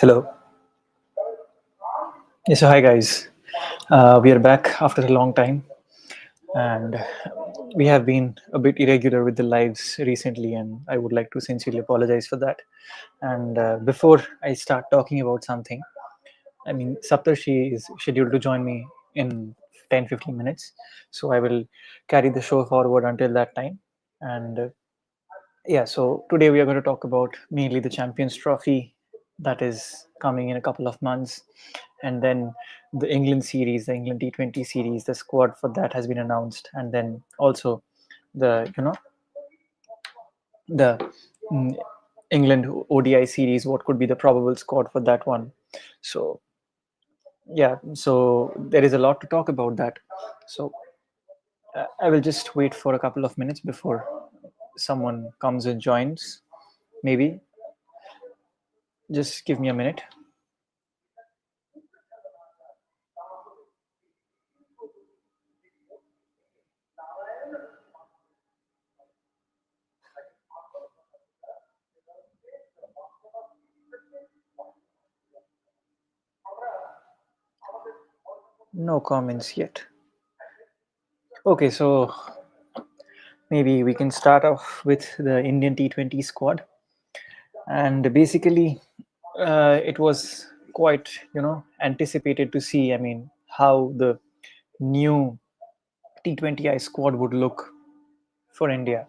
Hello. Yes, so hi guys. We are back after a long time, and we have been a bit irregular with the lives recently, and I would like to sincerely apologize for that. And before I start talking about something, Saptarshi is scheduled to join me in 10-15 minutes, so I will carry the show forward until that time. And yeah, so today we are going to talk about mainly the Champions Trophy that is coming in a couple of months, and then the England series, the England T20 series, the squad for that has been announced, and then also the the mm, England ODI series, what could be the probable squad for that one. So yeah, so there is a lot to talk about that. So I will just wait for a couple of minutes before someone comes and joins. Maybe just give me a minute. No comments yet. Okay, so maybe we can start off with the Indian T20 squad. And basically, it was quite, anticipated to see, how the new T20I squad would look for India.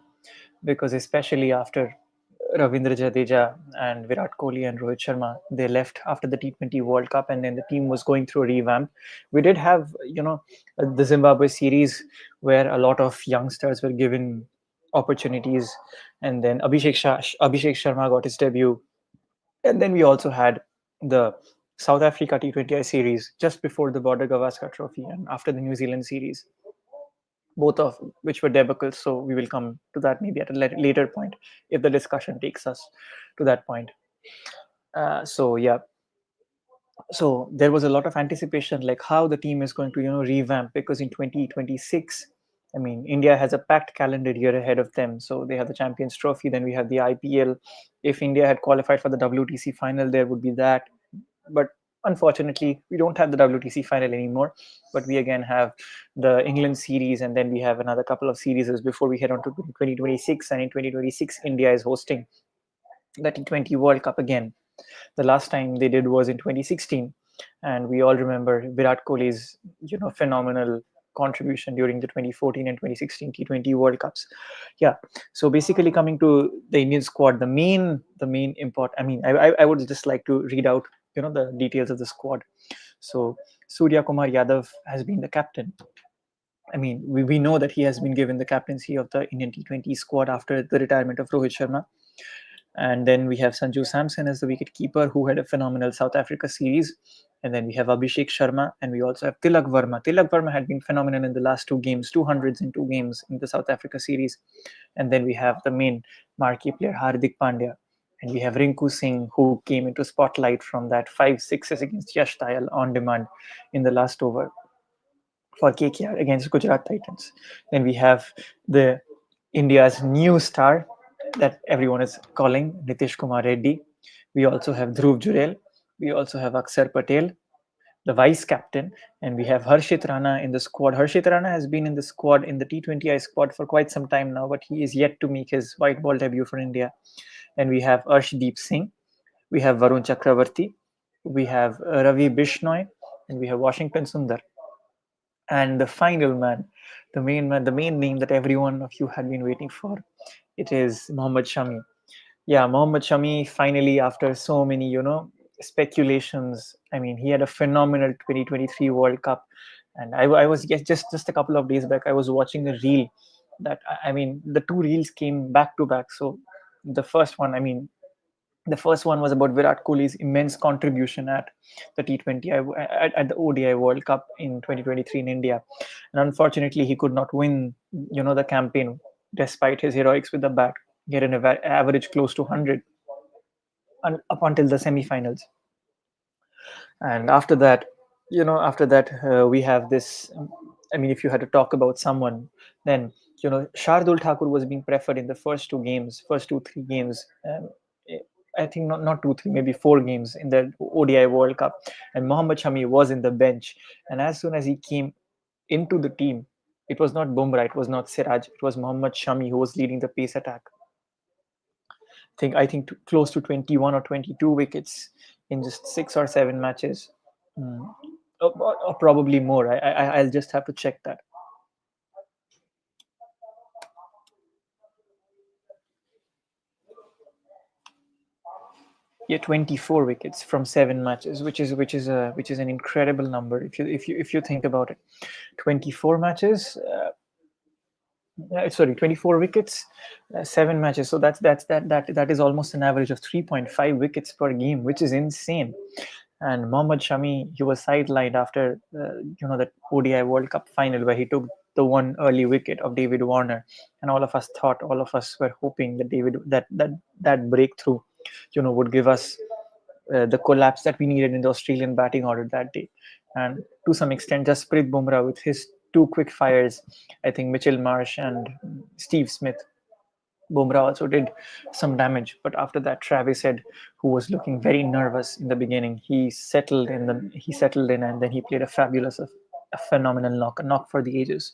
Because especially after Ravindra Jadeja and Virat Kohli and Rohit Sharma, they left after the T20 World Cup, and then the team was going through a revamp. We did have, the Zimbabwe series where a lot of youngsters were given opportunities, and then Abhishek Sharma got his debut, and then we also had the South Africa T20I series just before the Border Gavaskar Trophy and after the New Zealand series, both of which were debacles. So we will come to that maybe at a later point if the discussion takes us to that point. So yeah, so there was a lot of anticipation like how the team is going to revamp, because in 2026, India has a packed calendar year ahead of them. So they have the Champions Trophy, then we have the IPL. If India had qualified for the WTC final, there would be that. But unfortunately, we don't have the WTC final anymore. But we again have the England series, and then we have another couple of series before we head on to 2026. And in 2026, India is hosting the T20 World Cup again. The last time they did was in 2016, and we all remember Virat Kohli's phenomenal contribution during the 2014 and 2016 T20 World Cups. Yeah, so basically coming to the Indian squad, the main import. I would just like to read out the details of the squad. So Surya Kumar Yadav has been the captain. We know that he has been given the captaincy of the Indian T20 squad after the retirement of Rohit Sharma. And then we have Sanju Samson as the wicketkeeper, who had a phenomenal South Africa series. And then we have Abhishek Sharma, and we also have Tilak Verma. Tilak Verma had been phenomenal in the last two games, 200s in two games in the South Africa series. And then we have the main marquee player, Hardik Pandya. And we have Rinku Singh, who came into spotlight from that 5 6s against Yash Dayal on demand in the last over for KKR against Gujarat Titans. Then we have the India's new star that everyone is calling Nitish Kumar Reddy. We also have Dhruv Jurel. We also have Aksar Patel, the vice captain, and we have Harshit Rana in the squad. Harshit Rana has been in the squad, in the T20I squad, for quite some time now, but he is yet to make his white ball debut for India. And we have Arshdeep Singh, we have Varun Chakravarti, we have Ravi Bishnoi, and we have Washington Sundar. And the final man, the main name that every one of you had been waiting for, it is Mohammad Shami. Yeah, Mohammad Shami finally, after so many, speculations. He had a phenomenal 2023 World Cup, and I was just a couple of days back. I was watching a reel that the two reels came back to back. So the first one, the first one was about Virat Kohli's immense contribution at the T20 at the ODI World Cup in 2023 in India, and unfortunately he could not win the campaign despite his heroics with the bat. He had an average close to 100 up until the semi-finals. And after that, we have this. If you had to talk about someone, then Shardul Thakur was being preferred in the first two games, first two three games. I think not 2 3, maybe 4 games in the ODI World Cup, and Mohammad Shami was in the bench. And as soon as he came into the team, it was not Bumrah, it was not Siraj, it was Mohammad Shami who was leading the pace attack. I think close to 21 or 22 wickets in just 6 or 7 matches. Mm. Or probably more. I'll just have to check that. Yeah, 24 wickets from 7 matches, which is an incredible number if you think about it. 24 matches, sorry, 24 wickets, 7 matches. So that is almost an average of 3.5 wickets per game, which is insane. And Mohammad Shami, he was sidelined after that ODI World Cup final where he took the one early wicket of David Warner, and all of us were hoping that that breakthrough, would give us the collapse that we needed in the Australian batting order that day. And to some extent, Jasprit Bumrah with his two quick fires, I think Mitchell Marsh and Steve Smith. Bumrah also did some damage, but after that, Travis Head, who was looking very nervous in the beginning, he settled in, and then he played a phenomenal knock, a knock for the ages,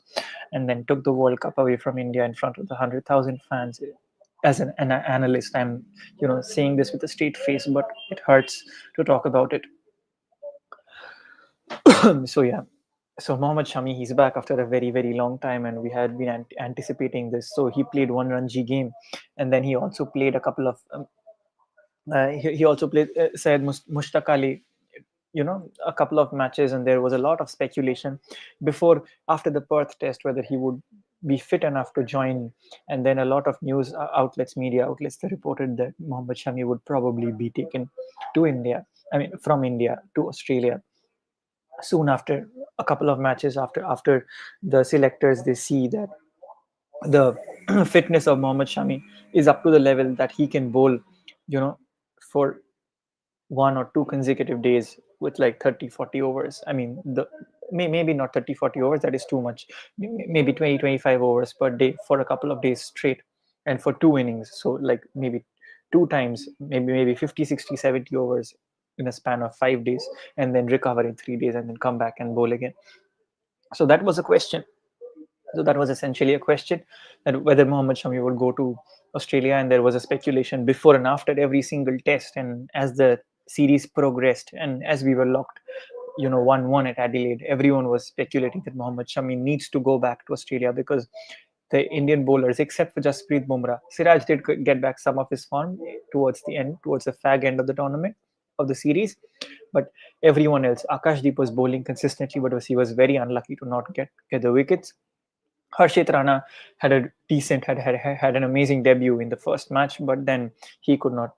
and then took the World Cup away from India in front of the 100,000 fans. As an analyst, I'm saying this with a straight face, but it hurts to talk about it. So yeah, so Mohammad Shami, he's back after a very very long time, and we had been anticipating this. So he played one Ranji game, and then he also played a couple of he also played Syed Mushtaq Ali, a couple of matches, and there was a lot of speculation before after the Perth test whether he would be fit enough to join. And then a lot of news outlets, media outlets, they reported that Mohammad Shami would probably be taken to India, I mean from India to Australia soon after. A couple of matches after the selectors, they see that the fitness of Mohammad Shami is up to the level that he can bowl, for 1 or 2 consecutive days with like 30 40 overs. I mean, maybe not 30 40 overs, that is too much. Maybe 20 25 overs per day for a couple of days straight, and for 2 innings. So like maybe 2 times, maybe 50 60 70 overs in a span of 5 days, and then recover in 3 days and then come back and bowl again. So that was a question. So that was essentially a question, that whether Mohammad Shami would go to Australia, and there was a speculation before and after every single test. And as the series progressed, and as we were locked, 1-1 at Adelaide, everyone was speculating that Mohammad Shami needs to go back to Australia, because the Indian bowlers, except for Jasprit Bumrah, Siraj did get back some of his form towards the end, towards the fag end of the tournament, of the series. But everyone else, Akashdeep was bowling consistently, but he was very unlucky to not get the wickets. Harshit Rana had a decent had an amazing debut in the first match, but then he could not.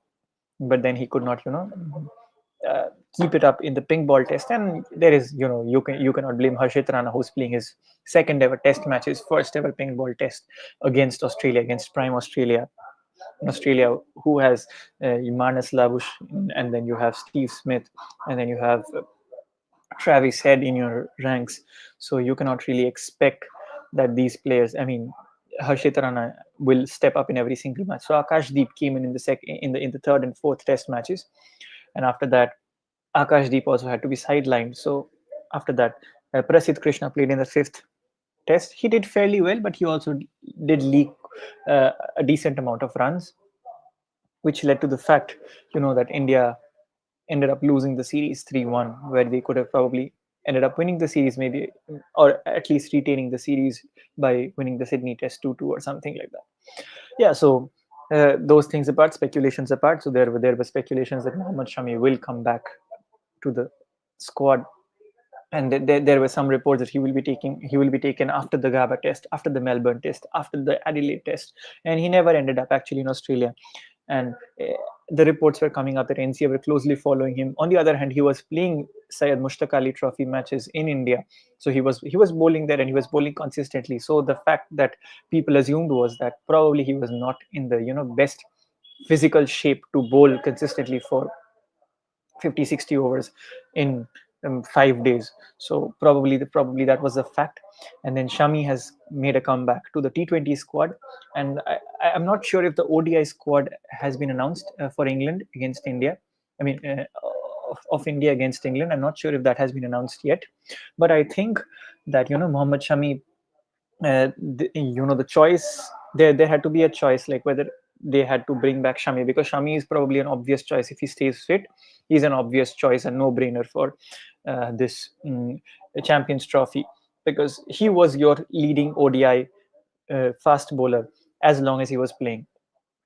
Uh, keep it up in the pink ball test. And there is, you cannot blame Harshit Rana, who's playing his second ever test match, his first ever pink ball test against Australia, against prime Australia, who has Marnus Labush, and then you have Steve Smith, and then you have Travis Head in your ranks. So you cannot really expect that these players, I mean, Harshit Rana will step up in every single match. So Akashdeep came in the in the third and fourth test matches, and after that, Akashdeep also had to be sidelined. So after that, Prasidh Krishna played in the fifth test. He did fairly well, but he also did leak a decent amount of runs, which led to the fact, that India ended up losing the series 3-1, where they could have probably ended up winning the series, maybe, or at least retaining the series by winning the Sydney Test 2-2 or something like that. Yeah, so those things apart, speculations apart, so there were speculations that Mohammad Shami will come back to the squad, and there were some reports that he will be taken after the Gabba Test, after the Melbourne Test, after the Adelaide Test, and he never ended up actually in Australia. And the reports were coming up that NCA were closely following him. On the other hand, he was playing Syed Mushtaq Ali Trophy matches in India, so he was bowling there, and he was bowling consistently. So the fact that people assumed was that probably he was not in the best physical shape to bowl consistently for 50 60 overs in 5 days. So probably that was a fact. And then Shami has made a comeback to the T20 squad, and I'm not sure if the ODI squad has been announced for England against India. I mean, of India against England. I'm not sure if that has been announced yet, but I think that Mohammad Shami, the choice there had to be a choice, like whether they had to bring back Shami, because Shami is probably an obvious choice if he stays fit. He's an obvious choice, a no-brainer for this Champions Trophy, because he was your leading ODI fast bowler as long as he was playing.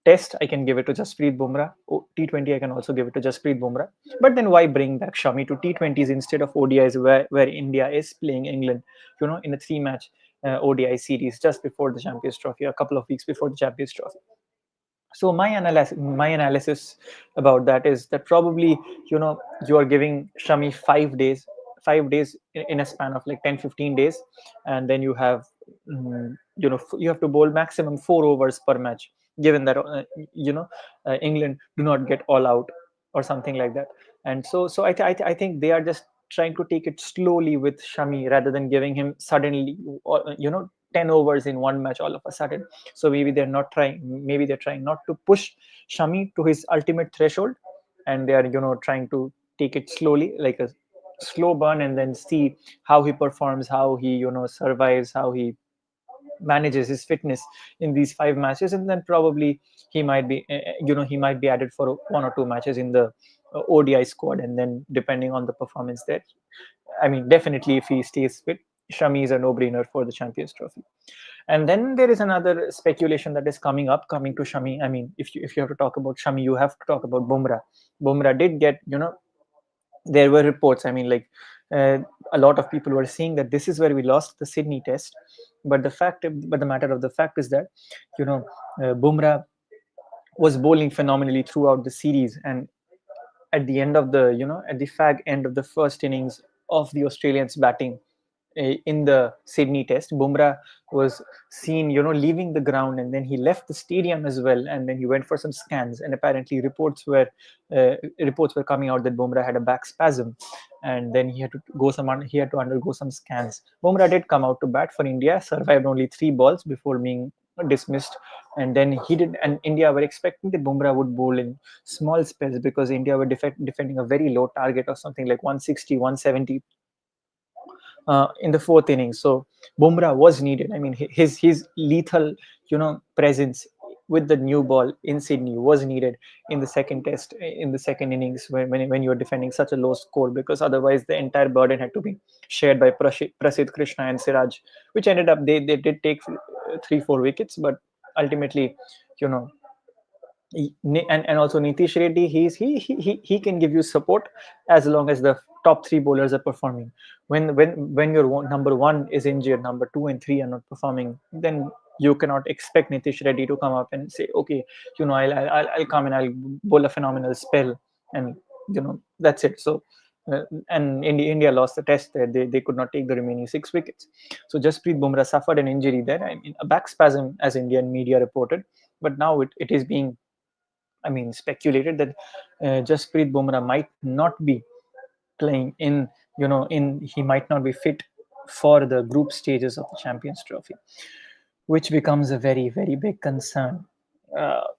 Test, I can give it to Jasprit Bumrah. T20, I can also give it to Jasprit Bumrah. But then why bring back Shami to T20s instead of ODIs, where India is playing England, in a three-match ODI series just before the Champions Trophy, a couple of weeks before the Champions Trophy? So my analysis about that is that probably you are giving Shami 5 days, 5 days in a span of like 10-15 days, and then you have to bowl maximum 4 overs per match, given that England do not get all out or something like that. And so I think they are just trying to take it slowly with Shami rather than giving him suddenly 10 overs in one match all of a sudden. So maybe they're trying not to push Shami to his ultimate threshold, and they are trying to take it slowly, like a slow burn, and then see how he performs, how he survives, how he manages his fitness in these 5 matches, and then probably he might be added for 1 or 2 matches in the ODI squad, and then depending on the performance there, I mean, definitely if he stays fit, Shami is a no-brainer for the Champions Trophy. And then there is another speculation that is coming to Shami. I mean, if you have to talk about Shami, you have to talk about Bumrah. Bumrah did get, there were reports. I mean, like uh, a lot of people were saying that this is where we lost the Sydney Test. But the matter of the fact is that, Bumrah was bowling phenomenally throughout the series, and at the end of the, at the fag end of the first innings of the Australians batting, in the Sydney Test, Bumrah was seen, leaving the ground, and then he left the stadium as well, and then he went for some scans, and apparently reports were coming out that Bumrah had a back spasm, and then he had to undergo some scans. Bumrah did come out to bat for India, survived only 3 balls before being dismissed, and then and India were expecting that Bumrah would bowl in small spells, because India were defending a very low target of something like 160, 170 in the fourth inning. So Bumrah was needed. I mean, his lethal, presence with the new ball in Sydney was needed in the second test, in the second innings, when you are defending such a low score, because otherwise the entire burden had to be shared by Prasidh Krishna and Siraj, which ended up they did take 3-4 wickets, but ultimately, you know, and also Nitish Reddy, he can give you support as long as the top 3 bowlers are performing. When your number one is injured, number two and three are not performing, then you cannot expect Nitish Reddy to come up and say, okay, I'll come and I'll bowl a phenomenal spell, and that's it. So and India lost the test there. They could not take the remaining 6 wickets. So Jasprit Bumrah suffered an injury there, I mean, a back spasm, as Indian media reported. But now it is being, I mean, speculated that Jasprit Bumrah might not be playing in, he might not be fit for the group stages of the Champions Trophy, which becomes a very, very big concern.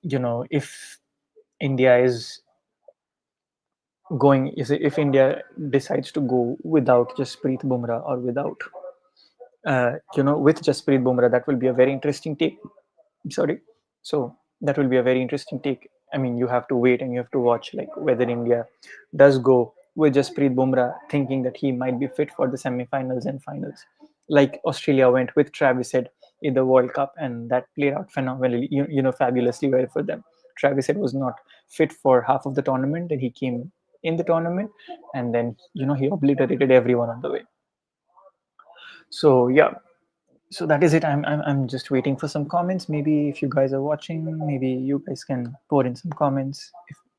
If India is if India decides to go without Jasprit Bumrah, or with Jasprit Bumrah, that will be a very interesting take. Sorry. So that will be a very interesting take. I mean, you have to wait and you have to watch, like, whether India does go with Jasprit Bumrah, thinking that he might be fit for the semi-finals and finals, like Australia went with Travis Head in the World Cup, and that played out phenomenally, fabulously well for them. Travis Head was not fit for half of the tournament, and he came in the tournament, and then he obliterated everyone on the way. So yeah, so that is it. I'm just waiting for some comments. Maybe if you guys are watching, maybe you guys can pour in some comments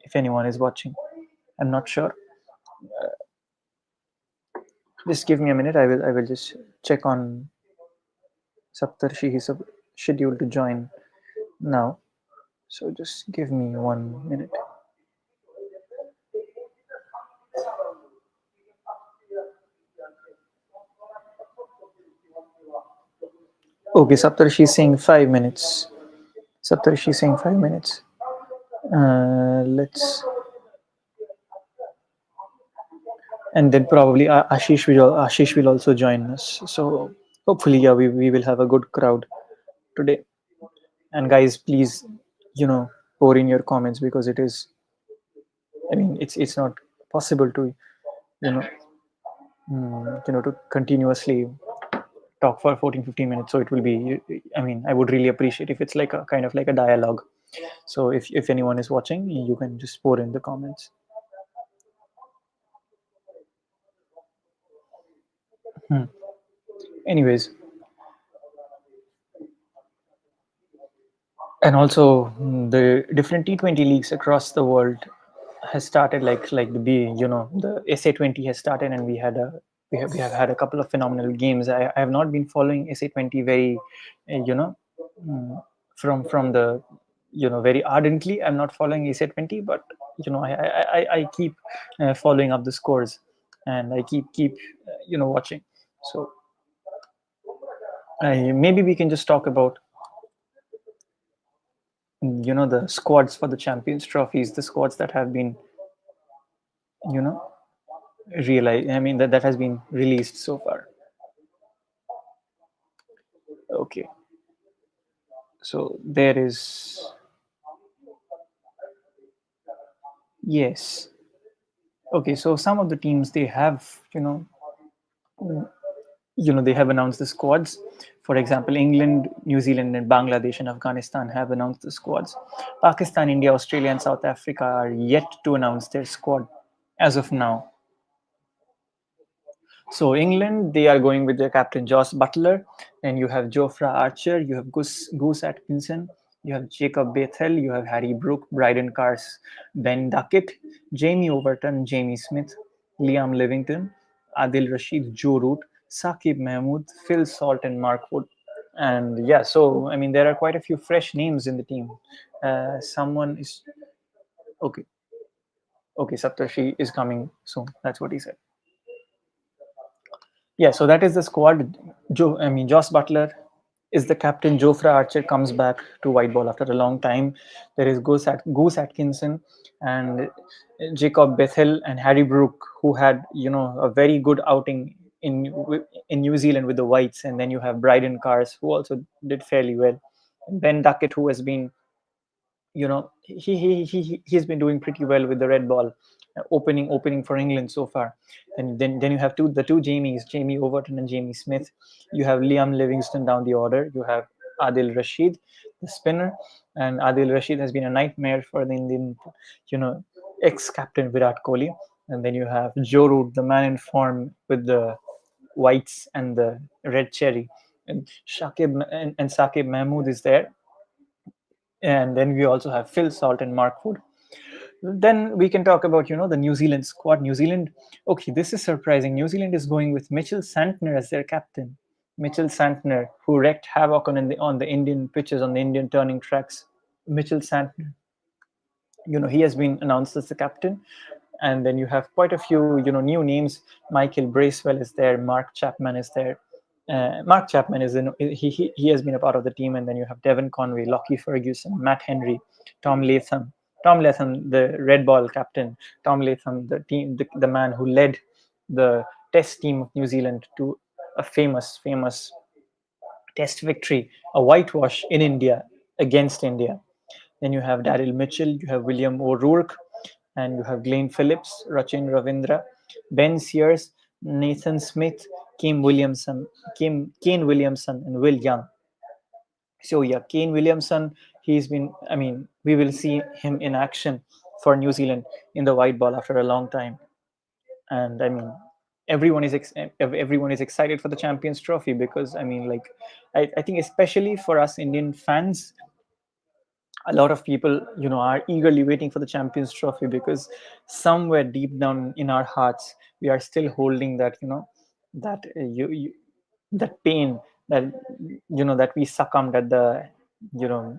if anyone is watching. I'm not sure. Just give me a minute. I will just check on Saptarshi. He's scheduled to join now. So just give me 1 minute. Okay, Saptarshi is saying 5 minutes. Saptarshi is saying 5 minutes. Let's and then probably Ashish will also join us. So hopefully, yeah, we will have a good crowd today. And guys, please, pour in your comments because it is. I mean, it's not possible to you know to continuously talk for 14-15 minutes. So it will be. I mean, I would really appreciate if it's like a kind of like a dialogue. So if anyone is watching, you can just pour in the comments. Hmm. Anyways, and also the different T20 leagues across the world has started like the the SA20 has started, and we have had a couple of phenomenal games. I have not been following SA20 very you know mm, from the very ardently. I'm not following SA20, but I keep following up the scores, and I keep watching. So maybe we can just talk about the squads for the Champions trophies, the squads that have been you know realized. I mean that has been released so far. Okay, so there is, yes. Okay, so some of the teams, they have they have announced the squads. For example, England, New Zealand, and Bangladesh and Afghanistan have announced the squads. Pakistan, India, Australia, and South Africa are yet to announce their squad as of now. So England, they are going with their captain Joss Butler. Then you have Jofra Archer, you have Goose Atkinson, you have Jacob Bethel, you have Harry Brook, Bryden Cars, Ben Duckett, Jamie Overton, Jamie Smith, Liam Livington, Adil Rashid, Joe Root, Saqib Mahmood, Phil Salt, and Mark Wood. And yeah, so I mean there are quite a few fresh names in the team. Someone is okay. Okay, Saptarshi is coming soon. That's what he said. Yeah, so that is the squad. Joss Butler is the captain. Jofra Archer comes back to white ball after a long time. There is Goose Atkinson and Jacob Bethel and Harry Brook, who had a very good outing in New Zealand with the Whites, and then you have Bryden Cars, who also did fairly well. Ben Duckett, who has been he's been doing pretty well with the red ball, opening for England so far. And then you have the two Jamies, Jamie Overton and Jamie Smith. You have Liam Livingston down the order. You have Adil Rashid, the spinner, and Adil Rashid has been a nightmare for the Indian, ex-captain Virat Kohli. And then you have Joe Root, the man in form with the whites and the red cherry, and Saqib Mahmood is there. And then we also have Phil Salt and Mark Wood. Then we can talk about the New Zealand squad. New Zealand, okay, this is surprising. New Zealand is going with Mitchell Santner as their captain. Mitchell Santner, who wreaked havoc on the Indian pitches, on the Indian turning tracks. Mitchell Santner, he has been announced as the captain. And then you have quite a few new names. Michael Bracewell is there. Mark Chapman is there. Mark Chapman is he has been a part of the team. And then you have Devon Conway, Lockie Ferguson, Matt Henry, Tom Latham, the red ball captain. Tom Latham, the man who led the test team of New Zealand to a famous test victory, a whitewash in India, against India. Then you have Daryl Mitchell, you have William O'Rourke, and you have Glenn Phillips, Rachin Ravindra, Ben Sears, Nathan Smith, Kane Williamson, and Will Young. So yeah, Kane Williamson, I mean, we will see him in action for New Zealand in the white ball after a long time. And I mean, everyone is excited for the Champions Trophy, because I mean, like, I think especially for us Indian fans, a lot of people are eagerly waiting for the Champions Trophy, because somewhere deep down in our hearts we are still holding that that that pain, that that we succumbed at the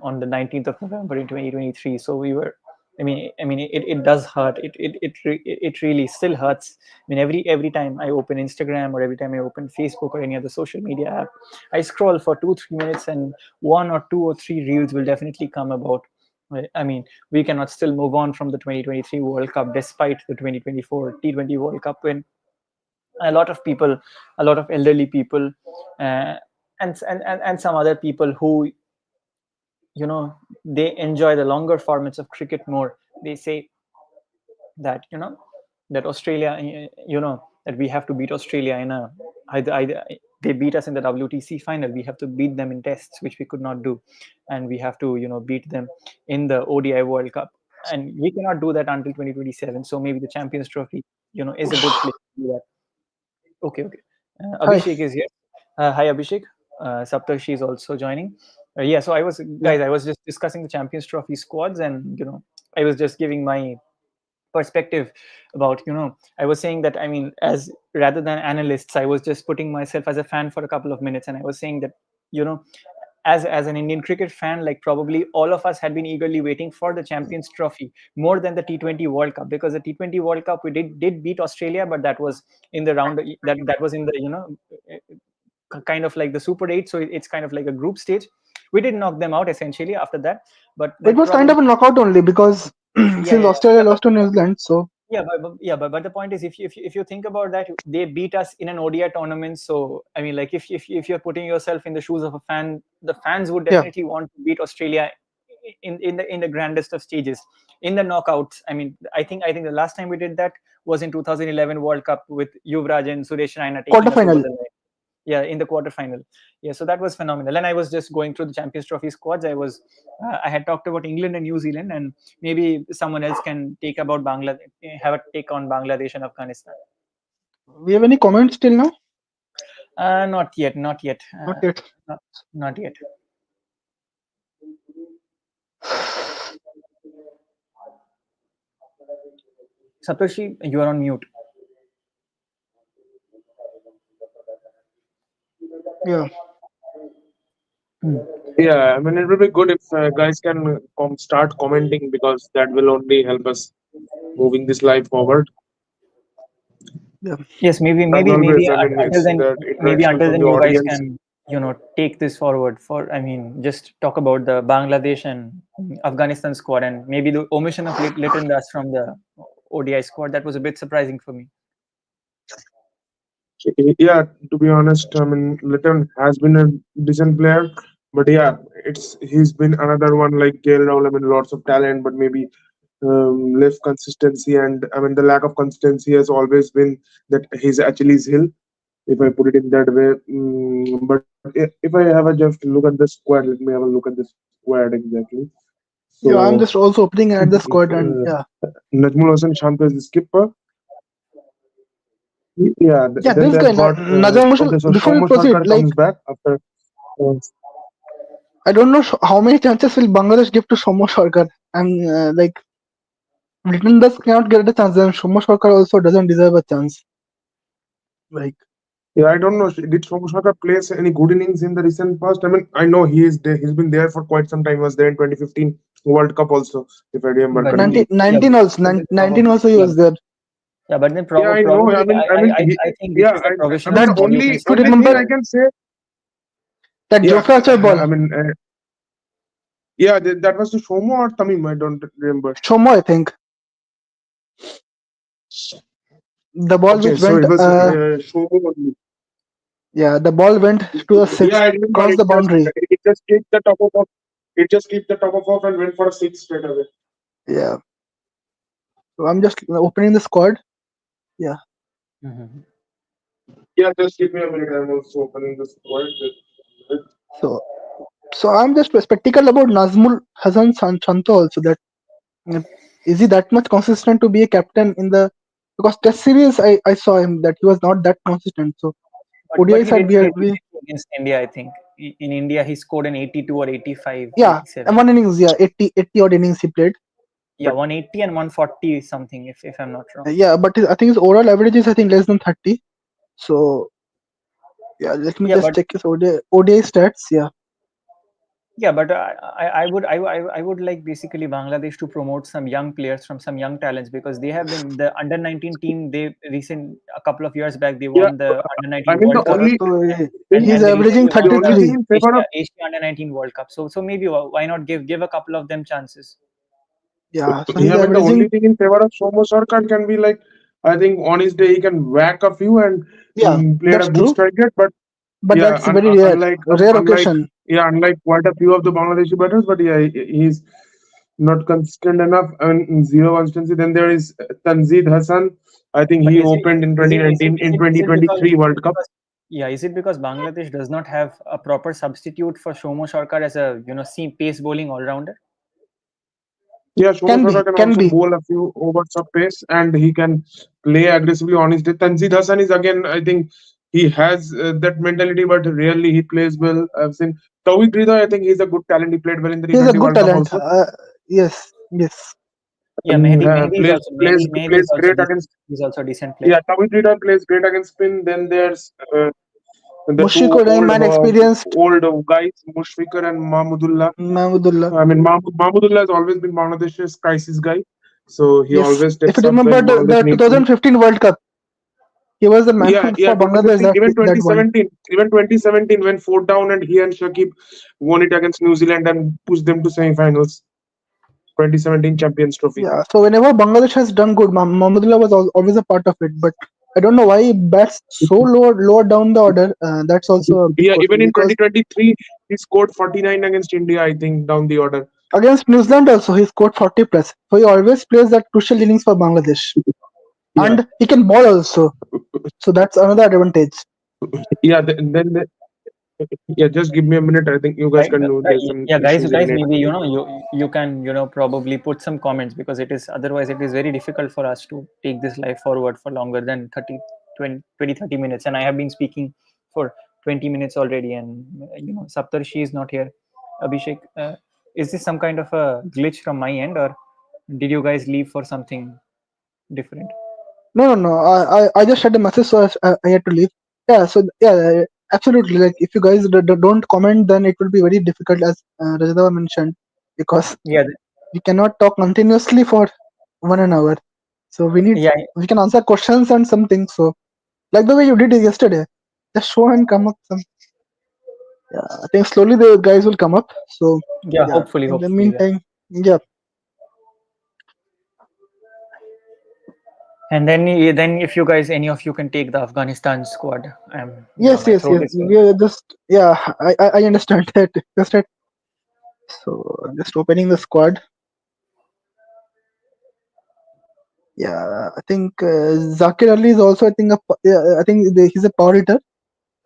on the 19th of November in 2023. So we were it does hurt. It really still hurts. I mean, every time I open Instagram or every time I open Facebook or any other social media app, I scroll for 2 3 minutes, and one or two or three reels will definitely come about. I mean, we cannot still move on from the 2023 World Cup despite the 2024 T20 World Cup win. A lot of people, a lot of elderly people, uh, and some other people who, they enjoy the longer formats of cricket more. They say that, that Australia, that we have to beat Australia in a, either they beat us in the WTC final, we have to beat them in tests, which we could not do, and we have to, beat them in the ODI World Cup, and we cannot do that until 2027. So maybe the Champions Trophy, is a good place to do that. Okay, okay. Hi. Abhishek is here. Hi, Abhishek. Saptarshi is also joining. Yeah, so Yeah. I was just discussing the Champions Trophy squads, and I was just giving my perspective about, I was saying that, I mean, as rather than analysts, I was just putting myself as a fan for a couple of minutes, and I was saying that, you know, as an Indian cricket fan, like probably all of us had been eagerly waiting for the Champions Trophy more than the T20 World Cup, because the T20 World Cup we did beat Australia, but that was in the round, that was in the, kind of like the Super 8, so it's kind of like a group stage. We did knock them out essentially after that, It but was kind probably, of a knockout only because yeah, since yeah, Australia yeah, lost to New Zealand, so yeah, but the point is, if you think about that, they beat us in an ODI tournament. So I mean, like if you're putting yourself in the shoes of a fan, the fans would yeah, definitely want to beat Australia in the grandest of stages, in the knockouts. I mean, I think the last time we did that was in 2011 World Cup with Yuvraj and Suresh Raina taking us over quarterfinal. the line. Yeah, in the quarterfinal. Yeah, so that was phenomenal. And I was just going through the Champions Trophy squads. I had talked about England and New Zealand, and maybe someone else can take about Bangladesh, have a take on Bangladesh and Afghanistan. We have any comments till now? Not yet, not yet, Not yet. not, not yet. Satoshi, you are on mute. Yeah. Hmm. Yeah, I mean, it will be good if guys can start commenting because that will only help us moving this live forward. Yeah. Yes, As always, I mean, until it's then, that maybe interaction until from then, the you guys audience. can, take this forward for, I mean, just talk about the Bangladesh and Afghanistan squad, and maybe the omission of Litton Das from the ODI squad. That was a bit surprising for me. Yeah, to be honest, I mean, Litton has been a decent player, but yeah, he's been another one like KL Rahul. I mean, lots of talent, but maybe less consistency, and I mean, the lack of consistency has always been that his Achilles heel, if I put it in that way. But if I have a just look at the squad, let me have a look at the squad exactly. Yeah. So, I'm just also opening at the squad and uh, yeah. Najmul Hasan Shanto is the skipper. Yeah, Yeah, then this they've guy got Nazam Motion. okay. So Before we Somo proceed, Sarkar like comes back after. Uh, I don't know how many chances will Bangladesh give to Somo Sarkar. And like Britain does cannot get a chance, then Somo Sarkar also doesn't deserve a chance. Like yeah, I don't know. Did Somo Sarkar plays any good innings in the recent past? I mean, I know he is there. He's been there for quite some time. He was there in 2015 World Cup also, if I remember But correctly. 19, yeah, 19 also but then 19 probably, also he yeah, was there. yeah, but then Yeah, I know. probably, I think this Yeah, is the I provisional mean, the That squad. You can only to say only that. thing remember I can say, that yeah, Jofra Archer ball. I mean, yeah, that was the Somo or Tamim. I don't remember. Somo, I think. The ball Okay, which so went it was Somo only. yeah, the ball went to a Yeah, six, I remember. crossed the boundary. It just kicked the top of off. It just kicked the top of off and went for a six straight away. Yeah. So I'm just opening the squad. Yeah. Mhm. Yeah, just give me a minute. I'm also opening this point. So I'm just spectacle about Nazmul Hasan Chanto also that uh, is he that much consistent to be a captain in the because test series I saw him that he was not that consistent. So But ODI he side did we play had we decently against India. I think in India he scored an 82 or 85, yeah 87. one innings, yeah, 80 odd innings he played. Yeah, But 180 and 140 something, if I'm not wrong. yeah, but I think his overall average is I think less than 30. So yeah, let me Yeah, just but check his ODI stats. Yeah. Yeah, but I would like basically Bangladesh to promote some young players from some young talents, because they have been the under 19 team. They recent a couple of years back they Yeah, won the under I 19 mean the World Cup, only So thing, he's and they averaging recently won the only the thing 33. in favor of Asia under 19 World Cup. So maybe why not give a couple of them chances? Yeah, so he's yeah, but the averaging. only thing in favor of Somo Sarkar can be like, I think on his day he can whack a few and Yeah, play at a that's good true. strike rate. But But yeah, that's very rare, rare unlike occasion. yeah, unlike quite a few of the Bangladeshi batters, but yeah, he's not consistent enough. I mean, zero consistency. Then there is Tanzid Hassan. I think But he opened in 2019 in is 2023 it World Cup. because yeah, is it because Bangladesh does not have a proper substitute for Shomo Sarkar as a seam pace bowling all rounder? Yeah, Shomo Can be, Sarkar can can also be. bowl a few overs of pace and he can play aggressively on his day. Tanzid Hassan is again, I think he has that mentality, but rarely he plays well. I've seen Tawhid Rida, I think he's a good talent. He played well in the He's a T20 good World Cup talent. also. Yes, yes. Yeah, Mehdi is Plays also plays Mehdi plays great against. he's also a decent player. Yeah, Tawhid Rida plays great against spin. Then there's the two Mushfiqur Rahman experienced. old guys, Mushfiqur and Mahmudullah. Mahmudullah. I mean, Mahmudullah has always been Bangladesh's crisis guy, so he Yes. always If you steps up remember when Bangladesh the needs him. 2015 World Cup, he was the man Yeah, yeah, for Bangladesh 2015, even that one. 2017, even 2017 when four down and he and Shakib won it against New Zealand and pushed them to semi-finals. 2017 Champions Trophy. Yeah. So whenever Bangladesh has done good, Mahmudullah was always a part of it. But I don't know why he bats so low down the order. That's also a big Yeah, even question in because 2023 he scored 49 against India, I think, down the order. against New Zealand also he scored 40 plus. So he always plays that crucial innings for Bangladesh, Yeah, and he can ball also. So that's another advantage. yeah. Yeah, just give me a minute. I think you guys Right, can know there's some yeah, issues in guys, net. maybe you can probably put some comments, because it is otherwise it is very difficult for us to take this live forward for longer than 30 minutes, and I have been speaking for 20 minutes already, and Saptarshi is not here. Abhishek, is this some kind of a glitch from my end, or did you guys leave for something different? No. I just had a message, so I had to leave. Yeah. So yeah, absolutely. Like if you guys don't comment, then it will be very difficult, as Rajadava mentioned, because Yeah, we cannot talk continuously for 1 hour. So yeah, we can answer questions and something. So like the way you did it yesterday, just show and come up some. Yeah, I think slowly the guys will come up. So yeah. yeah, Hopefully, in the hopefully, yeah. meantime, yeah. And then if you guys, any of you can take the Afghanistan squad. Yes, My yes, throat yes. is We are just yeah. I understand that. Just that. So just opening the squad. Yeah, I think Zakir Ali is also. I think yeah, I think he's a power hitter.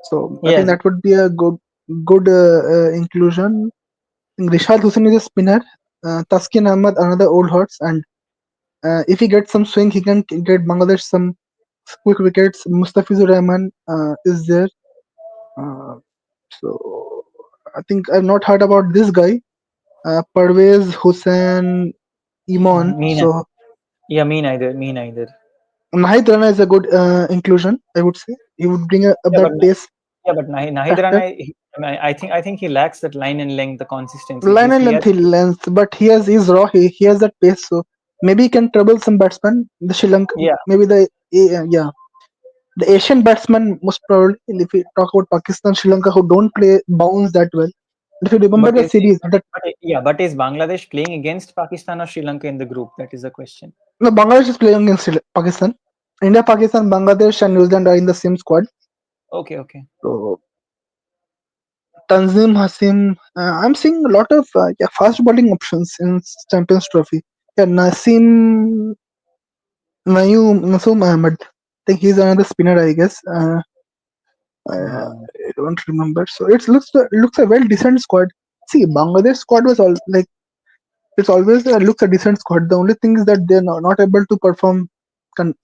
So I think yes. that would be a good inclusion. I think Rishad Hussain is a spinner. Taskin Ahmad another old horse, and if he gets some swing, he can get Bangladesh some quick wickets. Mustafizur Rahman is there. Uh, so I think I've not heard about this guy. Parvez Hussain Iman. Me neither. So Yeah, me neither. Me neither. Nahid Rana is a good inclusion. I would say he would bring up Yeah, that pace but Nahid factor. Rana, I think he lacks that line and length, the consistency. Line and length, but he's raw. He has that pace. So maybe he can trouble some batsmen. The Sri Lanka, Yeah, maybe yeah. The Asian batsmen, most probably, if we talk about Pakistan, Sri Lanka, who don't play bounce that well. If you remember but the series, that but is Bangladesh playing against Pakistan or Sri Lanka in the group? That is the question. no, Bangladesh is playing against Pakistan. India, Pakistan, Bangladesh, and New Zealand are in the same squad. Okay, okay. So Tanzim Hasim, I'm seeing a lot of fast bowling options in Champions Trophy. Yeah, Naseem Ahmed. I think he's another spinner, I guess. Hmm. I don't remember. So it looks a well decent squad. See, Bangladesh squad was all like it's always looks a decent squad. The only thing is that they're not able to perform con-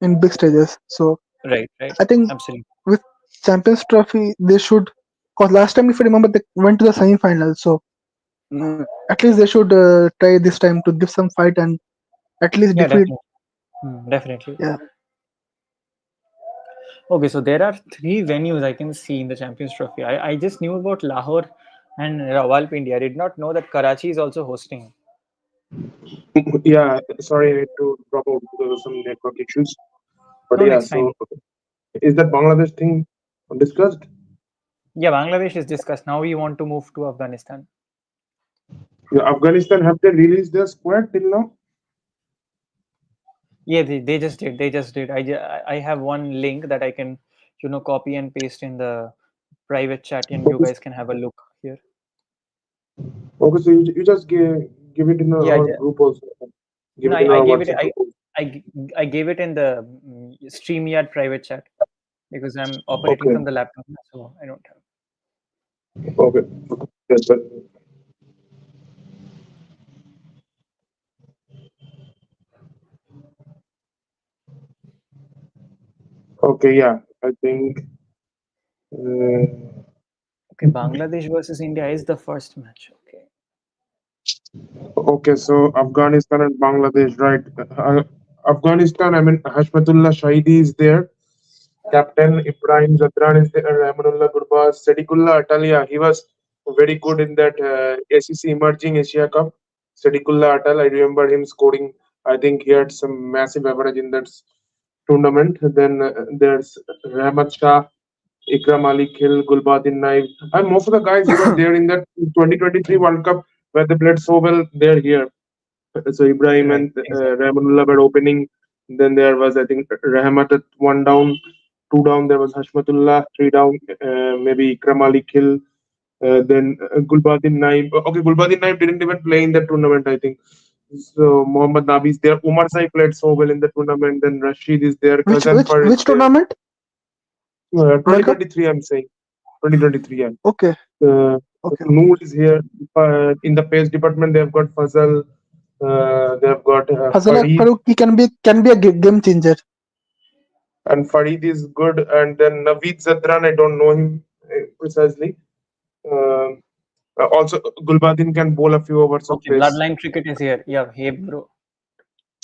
in big stages. So Right. I think Absolutely. with Champions Trophy they should. Cause last time, if you remember, they went to the semi-final. So at least they should try this time to give some fight and at least Yeah, defeat. definitely. Definitely. Yeah, Okay, so there are three venues I can see in the Champions Trophy. I just knew about Lahore, And Rawalpindi, I did not know that Karachi is also hosting. Yeah, sorry, I had to drop out because of some network issues. But No, no, yeah, it's so fine. is that Bangladesh thing discussed? Yeah, Bangladesh is discussed. Now we want to move to Afghanistan. Yeah, Afghanistan, have they released their squad till now? Yeah, they just did. They just did. I have one link that I can, copy and paste in the private chat, and you Okay, guys can have a look here. okay, so you just give it in Yeah, our group also. Give no, it in I our gave it. WhatsApp group also. I gave it in the StreamYard private chat because I'm operating Okay, from the laptop, now, so I don't have. okay. Yes, sir. Okay, yeah, I think. Uh, Okay, Bangladesh versus India is the first match. Okay. okay, so Afghanistan and Bangladesh, right? Afghanistan, I mean, Hashmatullah Shahidi is there. Captain Ibrahim Zadran is there. Rahmanullah Gurbaz, Sadiqullah Atalia. He was very good in that ACC Emerging Asia Cup. Sadiqullah Atal, I remember him scoring. I think he had some massive average in that tournament. Then there's Rahmat Shah, Ikram Ali Khil, Gulbadin Naib. And most of the guys who were there in that 2023 World Cup where they played so well, they're here. So Ibrahim Right. and Exactly. Rahmanullah were opening. Then there was, I think, Rahmat at one down, two down. There was Hashmatullah, three down. Maybe Ikram Ali Khil. Then Gulbadin Naib. Okay, Gulbadin Naib didn't even play in that tournament, I think. So Mohammad Nabi is there. Umar Sai played so well in the tournament. Then Rashid is there. Which Ghazanfar is which there. tournament? World Cup? 2023, I'm saying. 2023, yeah. Okay, Uh, okay. Noor is here. In the pace department, they've got Fazal. They've got Hazala Farid. Farouk, he can be a game changer. And Farid is good. And then Naveed Zadran, I don't know him precisely. Um Also, Gulbadin can bowl a few overs of Okay, pace. Bloodline Cricket is here. Yeah, hey bro.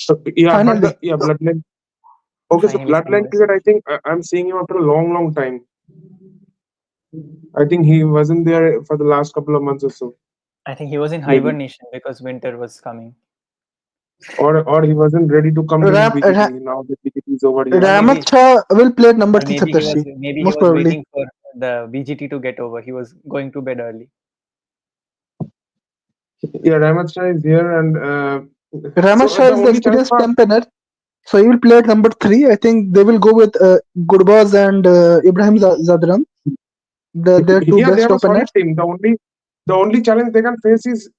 So, yeah, I heard Finally, the yeah Bloodline. Okay, so Finally, some Bloodline US. cricket, I think I'm seeing him after a long, long time. I think he wasn't there for the last couple of months or so, I think he was in maybe, hibernation because winter was coming. or he wasn't ready to come to his Ram, BGT. Now that BGT is over, he Or wants to come. Ramat maybe Shah will play at number or three maybe Saptarshi, he most was probably. waiting for the BGT to get over. He was going to bed early. Yeah, Rahmat Shah is here, and Ramat so Shah the is the only chance experienced for campaigner, so he will play at number three. I think they will go with Gurbaz and Ibrahim Zadran, their two yeah, they best have a solid openers. team. The only challenge they can face is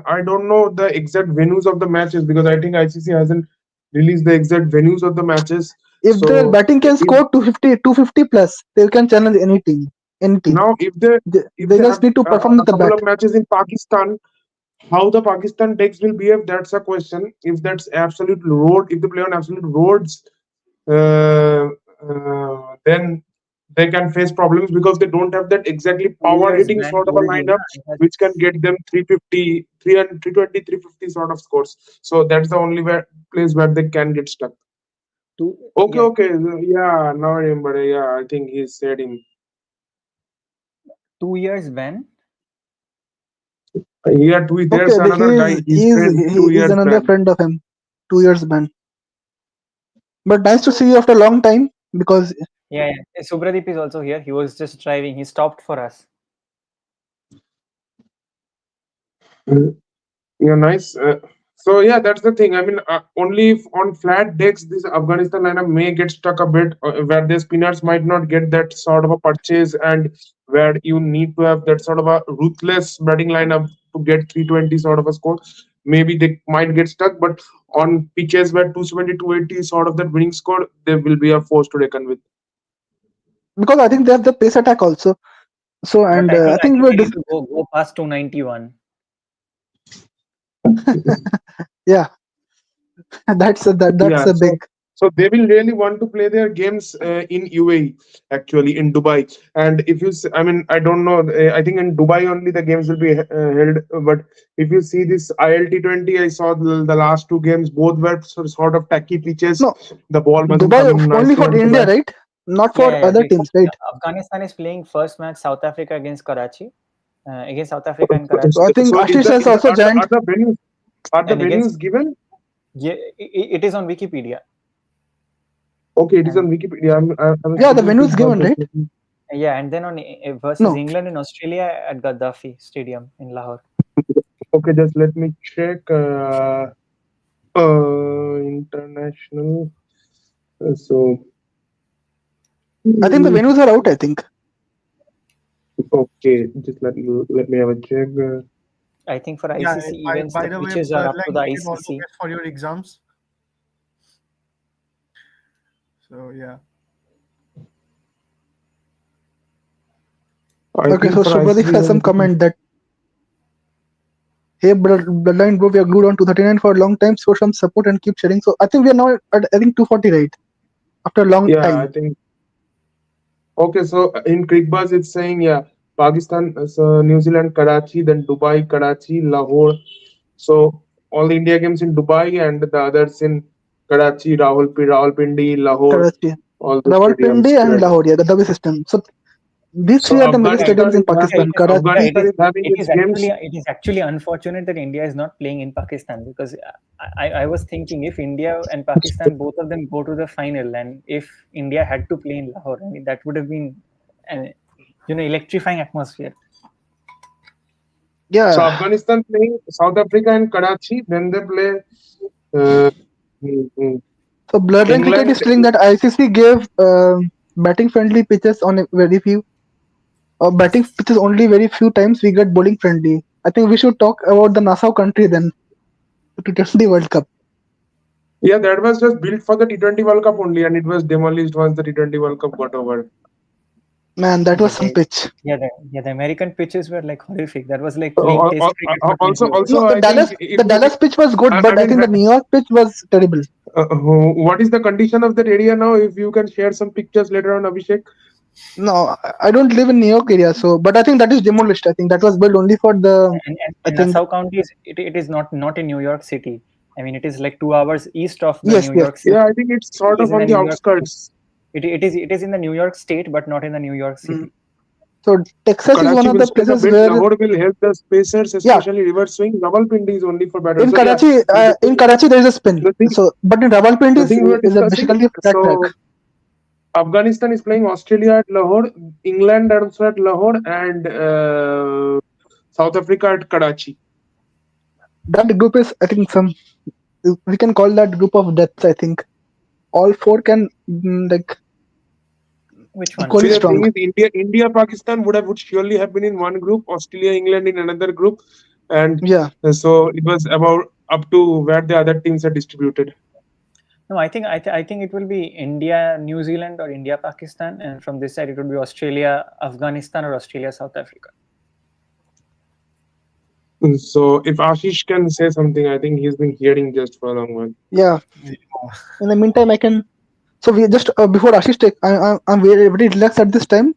I don't know the exact venues of the matches because I think ICC hasn't released the exact venues of the matches. If their So batting can if score 250 plus, they can challenge any team. Any team. now if They they just have need to perform a with the couple bat. of matches in Pakistan, how the Pakistan decks will behave, that's a question. If that's absolute road, if they play on absolute roads, then they can face problems because they don't have that exactly 2 power years hitting ban sort of a told you, lineup na? It has which can get them 350, 300, 320, 350 sort of scores. So that's the only place where they can get stuck. two. Okay, Yeah, okay. Yeah, now I remember. Yeah, I think he said him. 2 years ban. Here, there's Okay, another guy. He's friend, he two is years another ban. friend of him. 2 years ban. But nice to see you after a long time because Yeah, yeah. Subradeep is also here. He was just driving. He stopped for us. Yeah, nice. So yeah, that's the thing. I mean, only if on flat decks, this Afghanistan lineup may get stuck a bit, where the spinners might not get that sort of a purchase, and where you need to have that sort of a ruthless batting lineup to get 320 sort of a score. Maybe they might get stuck, but on pitches where 270, 280 is sort of that winning score, they will be a force to reckon with. I think they have the pace attack also. So But and I I think think we're they need to go past 291. yeah, that's Yeah, a so big. so they will really want to play their games in UAE, actually in Dubai. And if you, I mean, I don't know. I think in Dubai only the games will be held. But if you see this ILT20, I saw the last two games. Both were sort of tacky pitches. No, The ball wasn't Dubai coming only nicely for onto the India, bat. right? Not Yeah, for yeah, yeah. other teams, right? Afghanistan is playing first match South Africa against Karachi, against South Africa in So, Karachi. So I think so Ashish has also joined. are the And against, venues given? yeah, it is on Wikipedia. Okay, it is on And Wikipedia. I was Yeah, the checking venue is Quick Buzz. given, right? yeah, and then on versus No. England in Australia at Gaddafi Stadium in Lahore. Okay, just let me check. International. So I think the venues are out, I think. okay, just let me have a check. I think for Yeah, ICC by, events, by the the way, pitches are up to Bloodline, the you can all the ICC. best for your exams. So yeah. I Okay, think so for Subhadeep has some ICC, comment that, hey, Bloodline bro, we are glued on 239 for a long time, show some support and keep sharing. So I think we are now at, I think, 240, right? After a long yeah, I time. think okay. So in Crickbuzz, it's saying yeah, Pakistan, so New Zealand, Karachi, then Dubai, Karachi, Lahore. So all the India games in Dubai and the others in Karachi, Rawalpindi, Lahore, Karachi. all those stadiums. Rawalpindi and Correct. Lahore, yeah, Gaddafi system. So these So three are the major Yeah, stadiums in Pakistan. yeah, Karachi. Afghanistan is having its games. it is actually unfortunate that India is not playing in Pakistan, because I was thinking if India and Pakistan both of them go to the final, and if India had to play in Lahore, I mean that would have been an electrifying atmosphere. So Yeah. Afghanistan playing South Africa and Karachi, then they play uh, So Bloodline Cricket is England. saying that ICC gave batting friendly pitches on a very few, batting pitches only very few times we get bowling friendly. I think we should talk about the Nassau country then, to T20 World Cup. Yeah, that was just built for the T20 World Cup only, and it was demolished once the T20 World Cup got over. Man, that Yeah, was some pitch. the American pitches were like horrific. That was like playing Uh, Test cricket for 20 Also, overs. No, I think it The will be. Dallas pitch was good, I but I mean, think the New York pitch was terrible. what is the condition of that area now? If you can share some pictures later on, Abhishek. No, I don't live in New York area, so but I think that is demolished. I think that was built only for the. I And think Nassau County it is not in New York City. I mean, it is like 2 hours east of the yes, New yes. York City. Yeah, I think it's It sort is of in on the the New York City. outskirts. It is in the New York State, but not in the New York Mm. City. So Texas is one Karachi of will the swing a places bit. where, Lahore will help the spacers, yeah, especially reverse swing. Rawalpindi is only for batters. in So yeah, Karachi, so there is a spin. the thing, So, but in Rawalpindi the thing we were is a discussing. basically a flat track. So Afghanistan is playing Australia at Lahore, England also at Lahore, and South Africa at Karachi. That group is, I think, we can call that group of deaths. I think all four can like Which one? equally See, the strong. thing is, India, Pakistan would surely have been in one group, Australia, England in another group, and Yeah, so it was about up to where the other teams are distributed. No, I think it will be India, New Zealand, or India, Pakistan, and from this side it would be Australia, Afghanistan, or Australia, South Africa. So if Ashish can say something, I think he's been hearing just for a long while. yeah. Yeah. In the meantime, I can. So we just before Ashish take, I'm very relaxed at this time.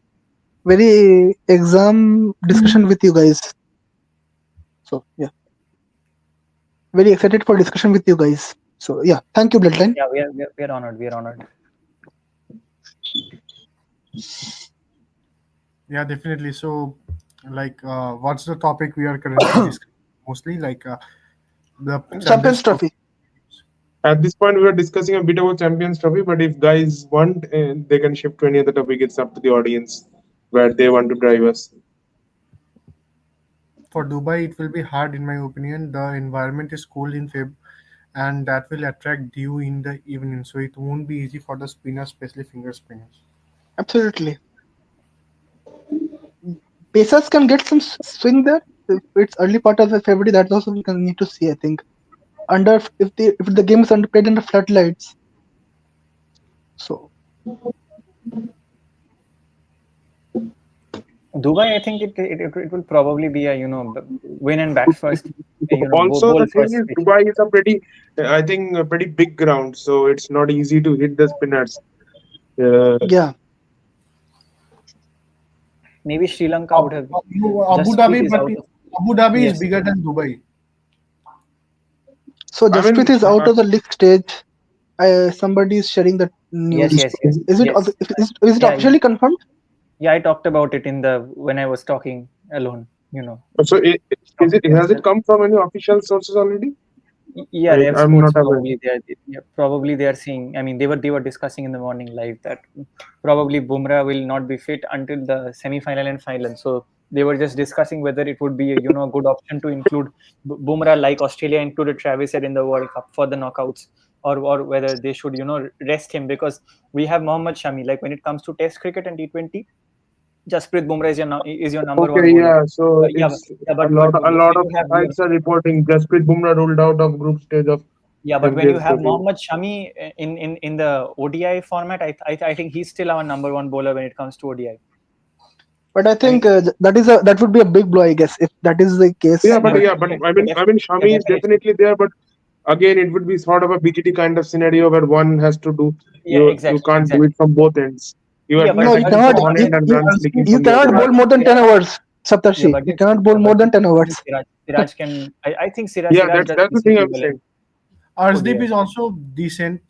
Very exam discussion with you guys. So yeah, very excited for discussion with you guys. So yeah, thank you, Bloodline. Yeah, we are honored. We are honored. Yeah, definitely. So, like, what's the topic we are currently discussing? Mostly, like, the Champions Trophy. At this point, we are discussing a bit about Champions Trophy, but if guys want, they can shift to any other topic. It's up to the audience where they want to drive us. For Dubai, it will be hard, in my opinion. The environment is cool in Feb, and that will attract dew in the evening, so it won't be easy for the spinners, especially finger spinners. Absolutely. Pacers can get some swing there. If it's early part of the February, that's also we can need to see. I think if the game is played under floodlights. So Dubai, I think it will probably be a win and bat first. Also, Bowl the thing first is, pitch. Dubai is I think, a pretty big ground, so it's not easy to hit the spinners. yeah, Maybe Sri Lanka would have. Abu Jasprit Dhabi, is but out of. Abu Dhabi is Yes. bigger than Dubai. so I Jasprit mean, is out of the league stage. Somebody is sharing that news. Yes. Is it Yes. is it Yeah. officially confirmed? Yeah, I talked about it when I was talking alone. you know. So is it, has it come from any official sources already? Yeah, Rev I'm Sports not aware. probably they are saying. I mean, they were discussing in the morning live that probably Bumrah will not be fit until the semi-final and final. So they were just discussing whether it would be a good option to include Bumrah like Australia included Travis Head in the World Cup for the knockouts, or whether they should rest him, because we have Mohammad Shami. Like when it comes to Test cricket and T20, Jasprit Bumrah is your number one Okay, bowler. yeah. So Yeah, it's yeah, a but a lot when of you have sites are reporting Jasprit Bumrah ruled out of group stage of yeah, but when you Champions have Trophy. Mohammad Shami in the ODI format, I think he's still our number one bowler when it comes to ODI. But I I mean, think that would be a big blow, I guess, if that is the case. Yeah, but But I mean, Shami is definitely there, but again, it would be sort of a BTT kind of scenario where one has to do. yeah, You exactly, can't do it exactly. from both ends. You are Yeah, no, you protected cannot. from one end and runs leaking You from the cannot other. bowl more than 10 hours, Yeah, Saptarshi. but You then, cannot bowl yeah, more but than 10 hours. Siraj can. I think Yeah, Siraj does that's the thing decently I'm well saying. in Arshdeep ODI. is also decent.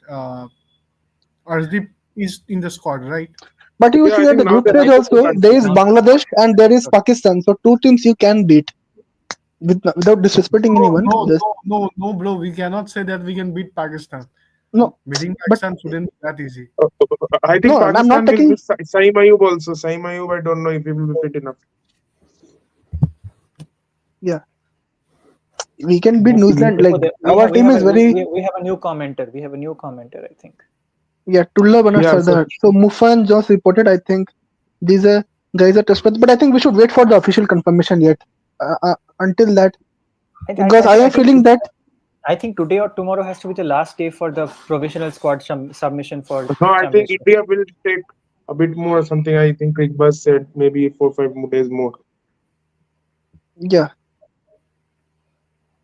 Arshdeep is in the squad, right? But you Yeah, see I that think the now group they're stage I supposed think to also there is continue. now, Bangladesh and there is Pakistan. So two teams you can beat without disrespecting No, anyone. no, Just no, no, no, bro. We cannot say that we can beat Pakistan. no. Beating But Pakistan shouldn't be that easy. I think no, I'm not Pakistan will taking. miss Saeem Ayub also. Saeem Ayub, I don't know if he will be fit enough. Yeah, we can beat New Zealand. Like oh, our team is very we have a new commenter. We have a new commenter, I think. Tulla Banar Yeah, so Sardar. So Mufa and Joss reported. I think these guys are trustworthy. But I think we should wait for the official confirmation yet. Until that, because I am feeling that I think today or tomorrow has to be the last day for the provisional squad submission for no, I think championship. India will take a bit more or something. I think Rick Bus said maybe 4 5 more days more. yeah.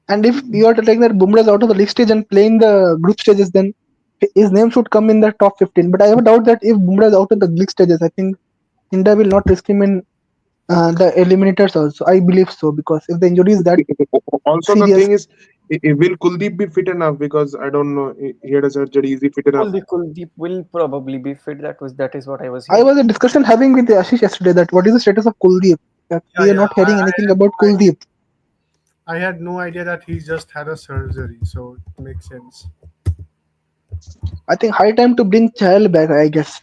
And if you are to take that Bumrah is out of the league stage and playing the group stages, then his name should come in the top 15. But I have a doubt that if Bumrah is out of the league stages, I think India will not risk him in the eliminators also. I believe so, because if the injury is that Also, the serious, thing is, will Kuldeep be fit enough? Because I don't know. He had a surgery. Is he fit enough? Kuldeep will probably be fit. That is what I was I hearing. was a discussion having with Ashish yesterday that what is the status of Kuldeep? That Yeah, we are yeah. not hearing anything about Kuldeep. I had no idea that he just had a surgery, so it makes sense. I think high time to bring Chahal back, I guess.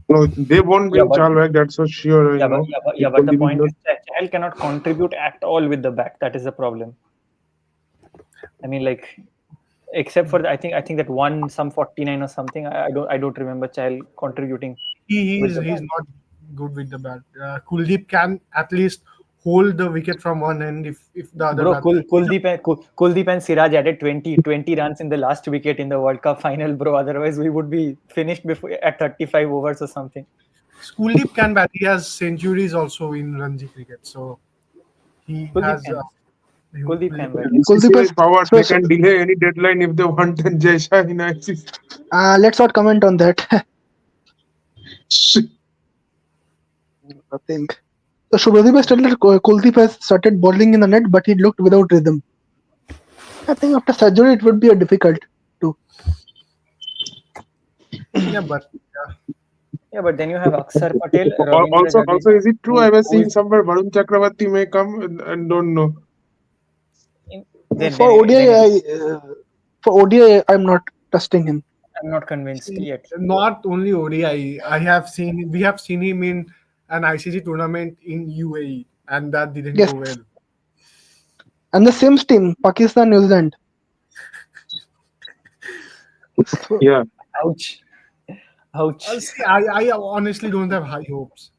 No, they won't Yeah, bring but Chal back. That's for sure. If but the Kuldeep is point not. is that Chahal cannot contribute at all with the bat. That is the problem. I mean, like, except for I think that one some 49 or something. I don't remember Chahal contributing with the He's bat. not good with the bat. Kuldeep can at least hold the wicket from one end if the other Bro, bat. Kuldeep and Siraj added 20 runs in the last wicket in the World Cup final, bro. Otherwise, we would be finished before at 35 overs or something. Kuldeep can bat. He has centuries also in Ranji cricket, so he Kuldeep has. can. Kuldeep Kuldeep can bat. can. Kuldeep BCCI is is powered. so, They so can delay any deadline if they want. And Jai Shah in ICC. let's not comment on that. I think. So Shubhadeep has stated that Kuldeep has started bowling in the net, but he looked without rhythm. I think after surgery it would be a difficult to. Yeah, but Yeah, but then you have Akshar Patel, Ravindra Also, Jadeja, is it true? I was who is seeing somewhere Varun Chakravarti may come and don't know. then For then ODI, then for ODI, I'm not trusting him. I'm not convinced see, yet. not only ODI. We have seen him in an ICC tournament in UAE, and that didn't Yes, go well. and the same team, Pakistan, New Zealand. So, Yeah. Ouch, ouch. See, I honestly don't have high hopes.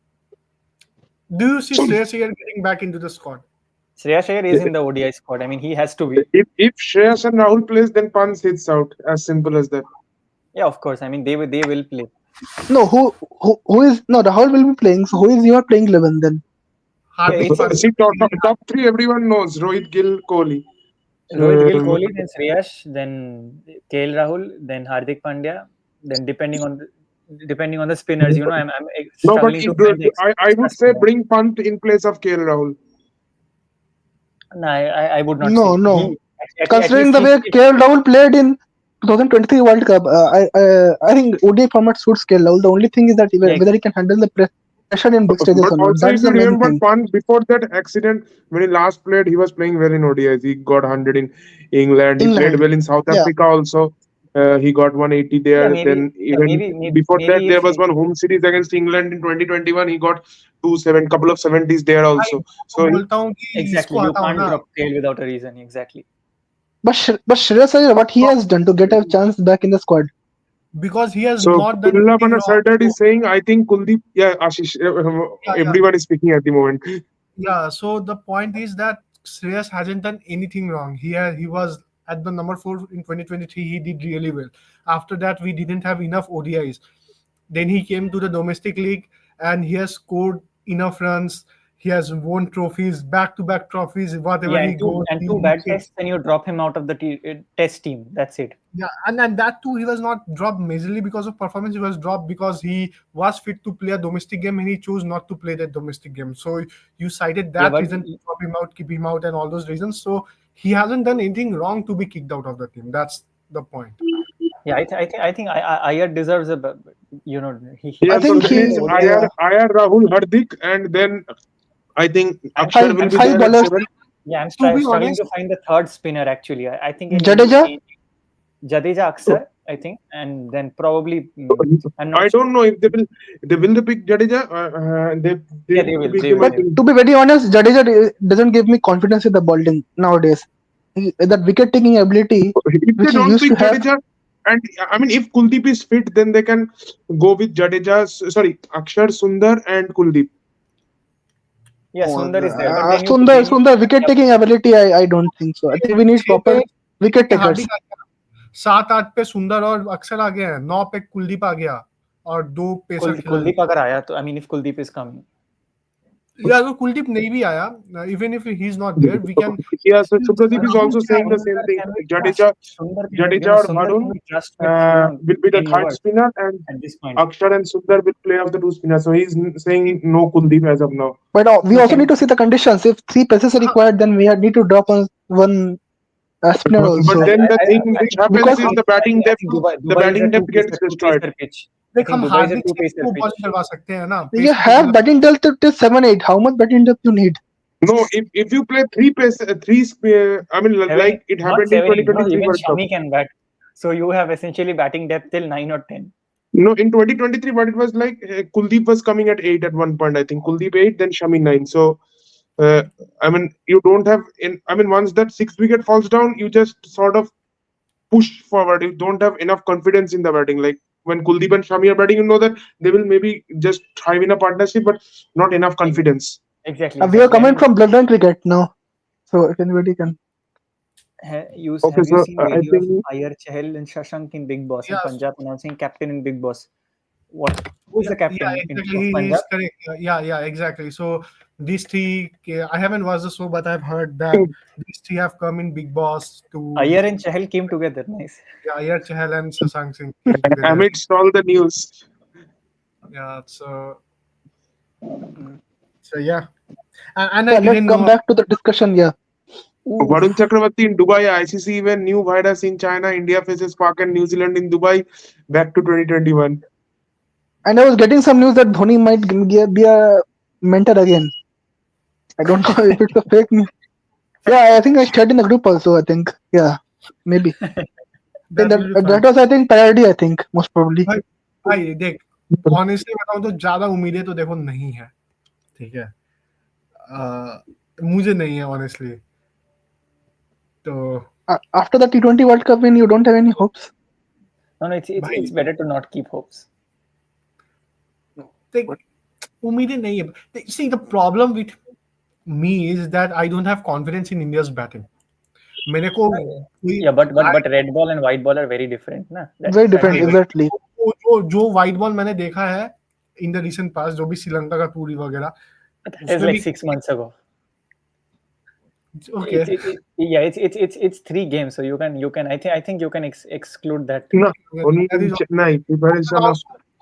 Do you see Shreyas Iyer getting back into the squad? Shreyas Iyer is in the ODI squad. I mean, he has to be. If Shreyas and Rahul plays, then Pant hits out. As simple as that. Yeah, of course. I mean, they will play. no, who is no? Rahul will be playing. So who is your playing 11 then? Yeah, Hardik it's Pandya. See, top three, everyone knows. Rohit Gill, Kohli. Rohit Gill, Um, Kohli, then Shreyas, then KL Rahul, then Hardik Pandya, then depending on the spinners, I'm no, but struggling to find the I extra would say spinner. bring Pant in place of KL Rahul. No, I would not No, say no. he at Considering least the he way KL Rahul played in 2023 World Cup, I think ODI format suits KL Rahul. The only thing is that yeah, whether he can handle the press pressure in big stages But or not. also, That's if the you main remember, thing. Pan, before that accident, when he last played, he was playing well in ODIs. He got 100 in England. He played England. well in South Yeah. Africa also. He got 180 Yeah, there. maybe. Then Yeah, even before that, maybe there if was one home series against England in 2021. He got couple of 70s there भाई also. मैं So बोलता हूँ कि exactly इसको you हटाओ can't ना. drop tail without a reason. Exactly. But Shreyas Iyer, what he has done to get a chance back in the squad? Because he has so not done anything Kullapana wrong. Sardar So, is saying, I think Kuldeep, yeah, Ashish, yeah, yeah, everyone is speaking at the moment. yeah. So the point is that Shreyas hasn't done anything wrong. He was at the number 4 in 2023. He did really well. After that, we didn't have enough ODIs. Then he came to the domestic league and he has scored enough runs. He has won trophies, back-to-back trophies. Whatever Yeah, he goes, and two he bad takes. tests, then you drop him out of the test team. That's it. Yeah, and that too, he was not dropped majorly because of performance. He was dropped because he was fit to play a domestic game and he chose not to play that domestic game. So you cited Yeah, that but reason to drop him out, keep him out, and all those reasons. So he hasn't done anything wrong to be kicked out of the team. That's the point. yeah, I think Iyer deserves a, he I Yeah, so think should then be in is the he, ODI. Ayar, yeah, Ayar, Rahul, Hardik, and then I think I'm Akshar will I'm be five there at bowlers. 7. Yeah, I'm To be struggling honest, to find the third spinner actually. I think Jadeja. in Jadeja Aksar, I think, and then probably I'm I not sure. don't know if they will pick Jadeja. They Yeah, need to pick they him. will, I But they will. think to be very honest, doesn't give me confidence in the bowling nowadays. That wicket taking ability, if they which he don't used to pick have. Jadeja, and I mean if Kuldeep is fit, then they can go with Jadeja. Sorry, Akshar, Sundar, and Kuldeep. Yeah, Oh, Sundar is there, but Sundar wicket taking ability, I don't think so. I think we need 6 proper wicket पे हार्दिक takers. आ गया, 7-8 पे सुंदर और अक्षर आ गए हैं, 9 पे कुलदीप आ गया और 2 पेसर खिला Kuldeep अगर आया तो I mean if Kuldeep is coming. या अगर कुलदीप नहीं भी आया, even if he is not there, we can Yeah, so still Supradeep is Rahul also saying the Chahar. same thing. Can we trust Jadeja, Sundar Varun can we trust with will be the 10 third overs spinner, and at this point? Akshar and Sundar will play off the two spinners. So he's saying no Kuldeep as of now. But we So also can need to see the conditions. If three paces are required, then we need to drop on one spinner But also. then the thing which happens Because is I think the Dubai is a batting depth gets two destroyed. pacer pitch. I देख think हम Dubai is a Hardik two से pacer वो pitch. Bowling करवा सकते हैं ना, you pace have मतलब batting depth till 7-8. How much batting depth you need? No, if you play I mean, Seven, like it not happened in 7, no, 2023 even World Cup. Shami can bat. So you have essentially batting depth till 9 or 10. No, in 2023, what it was like, Kuldeep was coming at 8 at one point. I think Kuldeep 8, then Shami 9. So, uh, I mean, you don't have I mean, once that sixth wicket falls down, you just sort of push forward. You don't have enough confidence in the batting. Like when Kuldeep and Shami are batting, you know that they will maybe just thrive in a partnership, but not enough confidence. Exactly, We are exactly. I coming mean, from bloodline cricket now, so if anybody can. Okay, have you so seen I video of think Iyer Chahal and Shashank in Big Boss in yes, Punjab announcing captain in Big Boss? What? Who's the yeah, captain exactly. of He Punjab? is correct. Yeah, exactly. So these three, I haven't watched the show, but I've heard that these three have come in Big Boss to, Iyer and Chahal came together. Nice. yeah, Ayer Chahal and Shashank Singh came together. amidst all the news, Yeah, so Mm. yeah, and I Yeah, let's didn't come know. back to the discussion. Yeah, Varun Oof. Chakravarti in Dubai, ICC event, new virus in China, India faces Pak and New Zealand in Dubai, back to 2021. and I was getting some news that Dhoni might be a mentor again. I don't know if it's a fake news. Yeah, I think I shared in the group also. I think, yeah, maybe. Then That will be fun. that was, I think, parody. I think most probably. भाई भाई देख, honestly बताऊं तो ज्यादा उम्मीदें तो देखो नहीं है, ठीक है, मुझे नहीं है ऑनेस्टली, तो After the T20 World Cup win, you don't have any hopes. No, it's भाई better to not keep hopes. देख उम्मीदें नहीं है. See, the problem with me is that I don't have confidence in India's batting. मेरे को Yeah, but red ball and white ball are very different, na? Very different, That's exactly. जो white ball मैंने देखा है in the recent पास, जो भी श्रीलंका का tour वगैरह, that is उसमें like भी 6 months ago. Okay. Yeah, it's 3 games, so you can I think you can exclude that. No, only That in is Chennai, preparation of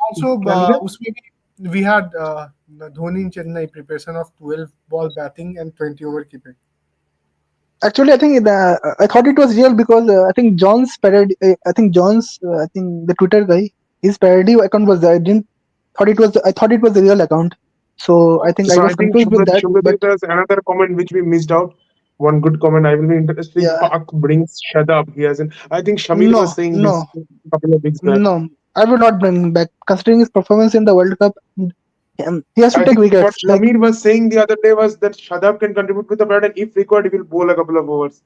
also Canada. उसमें भी we had Dhoni in Chennai, preparation of 12 ball batting and 20 over keeping. Actually, I think I thought it was real because I think John's parody. I think I think the Twitter guy, his parody account was there. I thought it was the real account. So I think I So I was think confused with that. But Shubhadeep has another comment which we missed out. One good comment. I will be interested if yeah, Park brings Shadab. He hasn't. I think Shamir was no, saying no, this a couple of weeks back. no. I would not bring him back considering his performance in the World Cup. He has to I take think what wickets. Like, Shamir was saying the other day was that Shadab can contribute with the bat, and if required, he will bowl a couple of overs.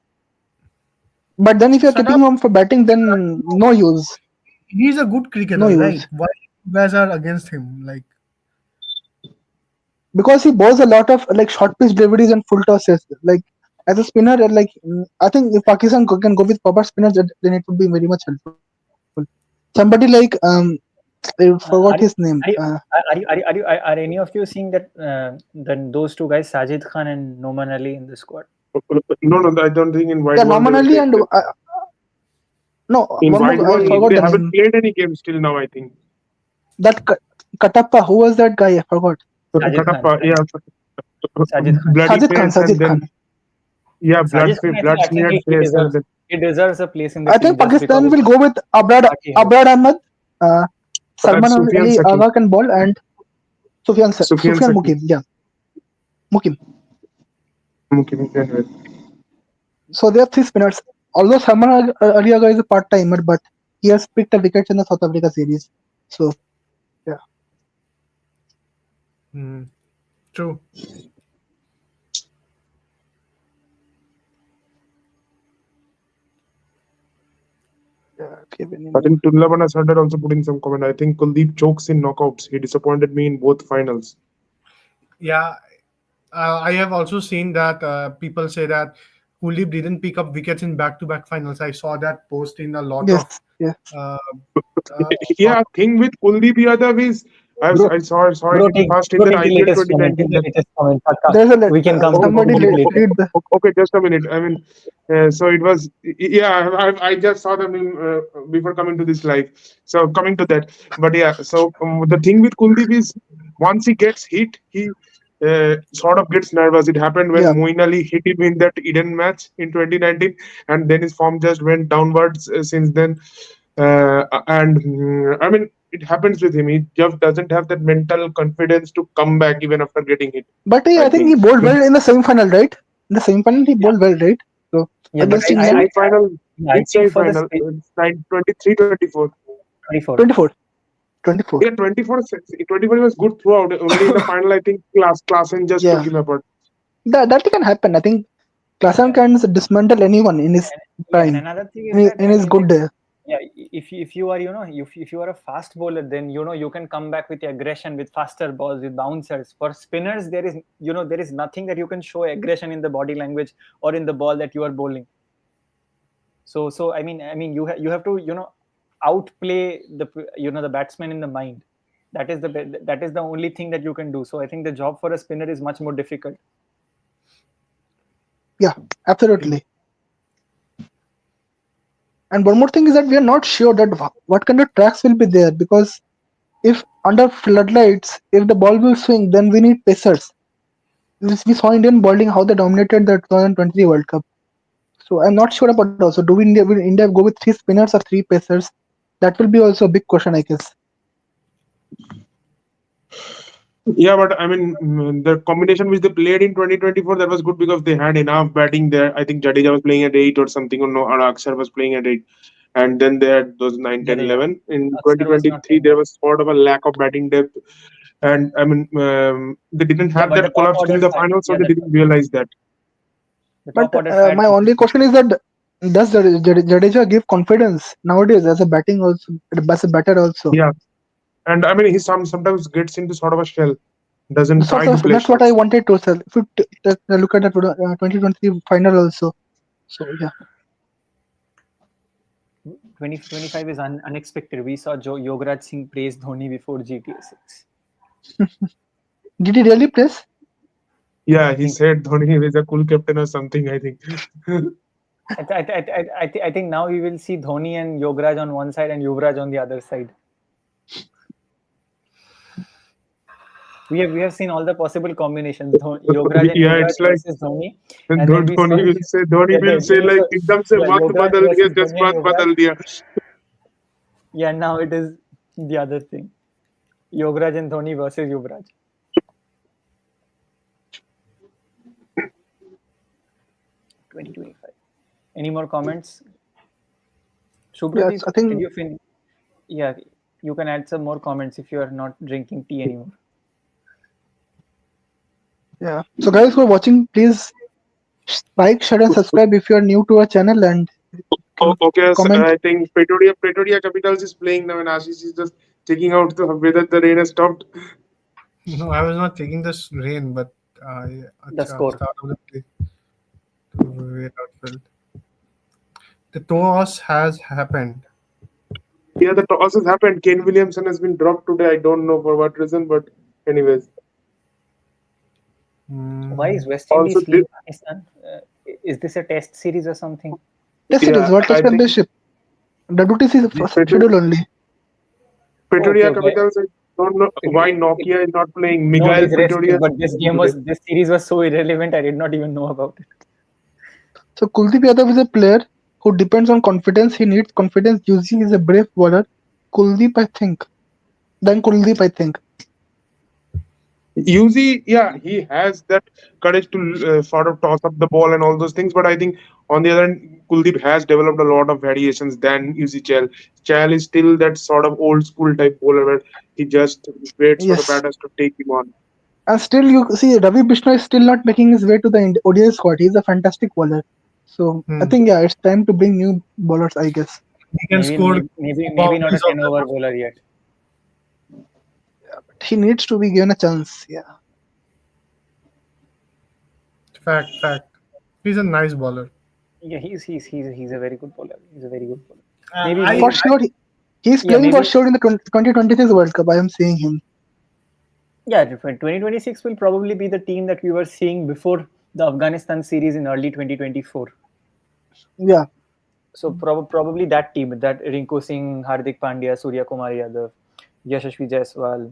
but then if you're keeping Shadab, him for batting, then no use, he's a good no cricketer, right? use. Why you guys are against him? Like, Because he bowls a lot of like short pitch deliveries and full tosses. Like as a spinner, I think if Pakistan can go with proper spinners, then it would be very much helpful. Somebody like I forgot his Are you name. are any of you seeing that then those two guys, Sajid Khan and Noman Ali, in the squad? No, no, I don't think in Yeah, white ball they will nominally take and them. no In one white more. I ball, forgot they the haven't name. played any games till now. I think. That Katappa. Who was that guy? I forgot. Sajid Khan, Katappa, yeah, Sajid Khan. bloody Sajid Khan. face, and Sajid Khan. then yeah, Sajid Khan, blood I think smeared he face, and deserves then a place in the I think team just because Pakistan of will go with what he has. Abrad Ahmed, uh, and Salman Sufyan Ali Saki, Agha can ball, and Sufyan Sufyan Saki. Mukim. Yeah, Mukim. Okay, okay. So they have three spinners. Although Salman Ali Agha is a part timer, but he has picked the wickets in the South Africa series. So yeah, true. yeah. Okay, any I more? think Tullabana Sardar also put in some comment. I think Kuldeep chokes in knockouts. He disappointed me in both finals. Yeah, I have also seen that people say that Kuldeep didn't pick up wickets in back-to-back finals. I saw that post in a lot Yes, of yes. uh, sort Yeah, thing with Kuldeep Yadav is Bro, I saw it bro, in first in bro, that take the IPL latest comment. Take 2019. the That latest comment. There's a We can come to somebody Kuldeep later. read the. okay, just a minute. I mean, so it was yeah. I just saw them before coming to this live. So coming to that, but yeah. So the thing with Kuldeep is once he gets hit, he sort of gets nervous. It happened when Yeah, Moeen Ali hit him in that Eden match in 2019, and then his form just went downwards since then. I mean, it happens with him. He just doesn't have that mental confidence to come back even after getting hit. but I I think he think. bowled well in the semi-final, right? In the semi-final, he Yeah, bowled well, right? So yeah, but against In England, semi-final, I which think for the semi-final? 23, 24. 24. 24, 24. Yeah, 24, 24 was good throughout. Only in the final, I think Klassen just took Yeah, him apart. that can happen. I think Klassen Yeah, can dismantle anyone in his yeah, and prime, another thing is that in I his mean, like, good day. yeah, if you are if you are a fast bowler, then you can come back with aggression, with faster balls, with bouncers. For spinners, there is there is nothing that you can show aggression in the body language or in the ball that you are bowling. So I mean you have to outplay the batsman in the mind. That is the only thing that you can do. So I think the job for a spinner is much more difficult. Yeah, absolutely. And one more thing is that we are not sure that what kind of tracks will be there, because if under floodlights, if the ball will swing, then we need pacers. We saw Indian bowling how they dominated the 2023 World Cup. So I'm not sure about also. Will India go with three spinners or three pacers? That will be also a big question, I guess. Yeah, but I mean, the combination which they played in 2024, that was good because they had enough batting there. I think Jadeja was playing at 8 or something, or no, or Akshar was playing at 8. And then they had those 9, 10, Jadeja, 11. In Aksar was not 2023, playing there that. was sort of a lack of batting depth. And I mean, they didn't Yeah, have but the that top collapse till order the fired. final, so Yeah, they didn't realize that. the But top order fired my only completely. question is that does Jadeja give confidence nowadays as a batting also, as a batter also? Yeah. And I mean, he sometimes gets into sort of a shell, doesn't try to play That's what I shots. wanted to say. If you look at the 2023 final also. So yeah, 2025 is unexpected. We saw Yograj Singh praise Dhoni before GTA 6. did he really place? Yeah, I he think said Dhoni is a cool captain or something, I think. I think now we will see Dhoni and Yograj on one side and Yuvraj on the other side. We have seen all the possible combinations. Yograj and Yeah, Yuvraj it's like versus Dhoni, and then we saw Dhoni yeah, will say then we like saw एकदम से yeah, वक्त Yograj बदल दिया, versus just Dhoni and वक्त Yuvraj. बदल दिया. Yeah, now it is the other thing. Yograj and Dhoni versus Yuvraj. 2025. Any more comments? Yes, Supradeep, I did think you finish? Yeah, you can add some more comments if you are not drinking tea anymore. yeah. So guys who are watching, please like, share, and subscribe if you are new to our channel, and can Okay, so comment. I think Pretoria Capitals is playing now, and Ashish is just checking out whether the rain has stopped. No, I was not taking this rain, but The acha, score. start of the play to wait out well. The toss has happened. Yeah, the toss has happened. Kane Williamson has been dropped today. I don't know for what reason, but anyways. Why Hmm. is West Also, Indies leaving Pakistan? Is this a test series or something? Test series, yeah, World Test I think Championship, WTC is the schedule only. Okay, Pretoria okay. Capitals, I don't know why Nokia is not playing. No Miguel disrespect, Pretoria but this game today. was this series was so irrelevant. I did not even know about it. So Kuldeep Yadav is a player who depends on confidence. He needs confidence. Usually is a brave bowler. Kuldeep, I think. Then Kuldeep, I think. Uzi, yeah, he has that courage to sort of toss up the ball and all those things. But I think on the other hand, Kuldeep has developed a lot of variations than Uzi Chal. Chal is still that sort of old school type bowler where he just waits for the Yes. batters to take him on. And still, you see, Ravi Bishnoi is still not making his way to the ODI squad. He's a fantastic bowler. So I Hmm. think, yeah, it's time to bring new bowlers, I guess. He can score Maybe not a boundaries of 10 over bowler yet. He needs to be given a chance. Yeah. that. Fact. He's a nice bowler. Yeah, he's a very good bowler. He's a very good bowler. Uh, Maybe I For maybe sure, he's yeah playing for maybe sure in the 2026 World Cup. I am seeing him. yeah. 2026 will probably be the team that we were seeing before the Afghanistan series in early 2024. Yeah. So probably that team, that Rinku Singh, Hardik Pandya, Surya Kumar Yadav, Yashasvi Jaiswal,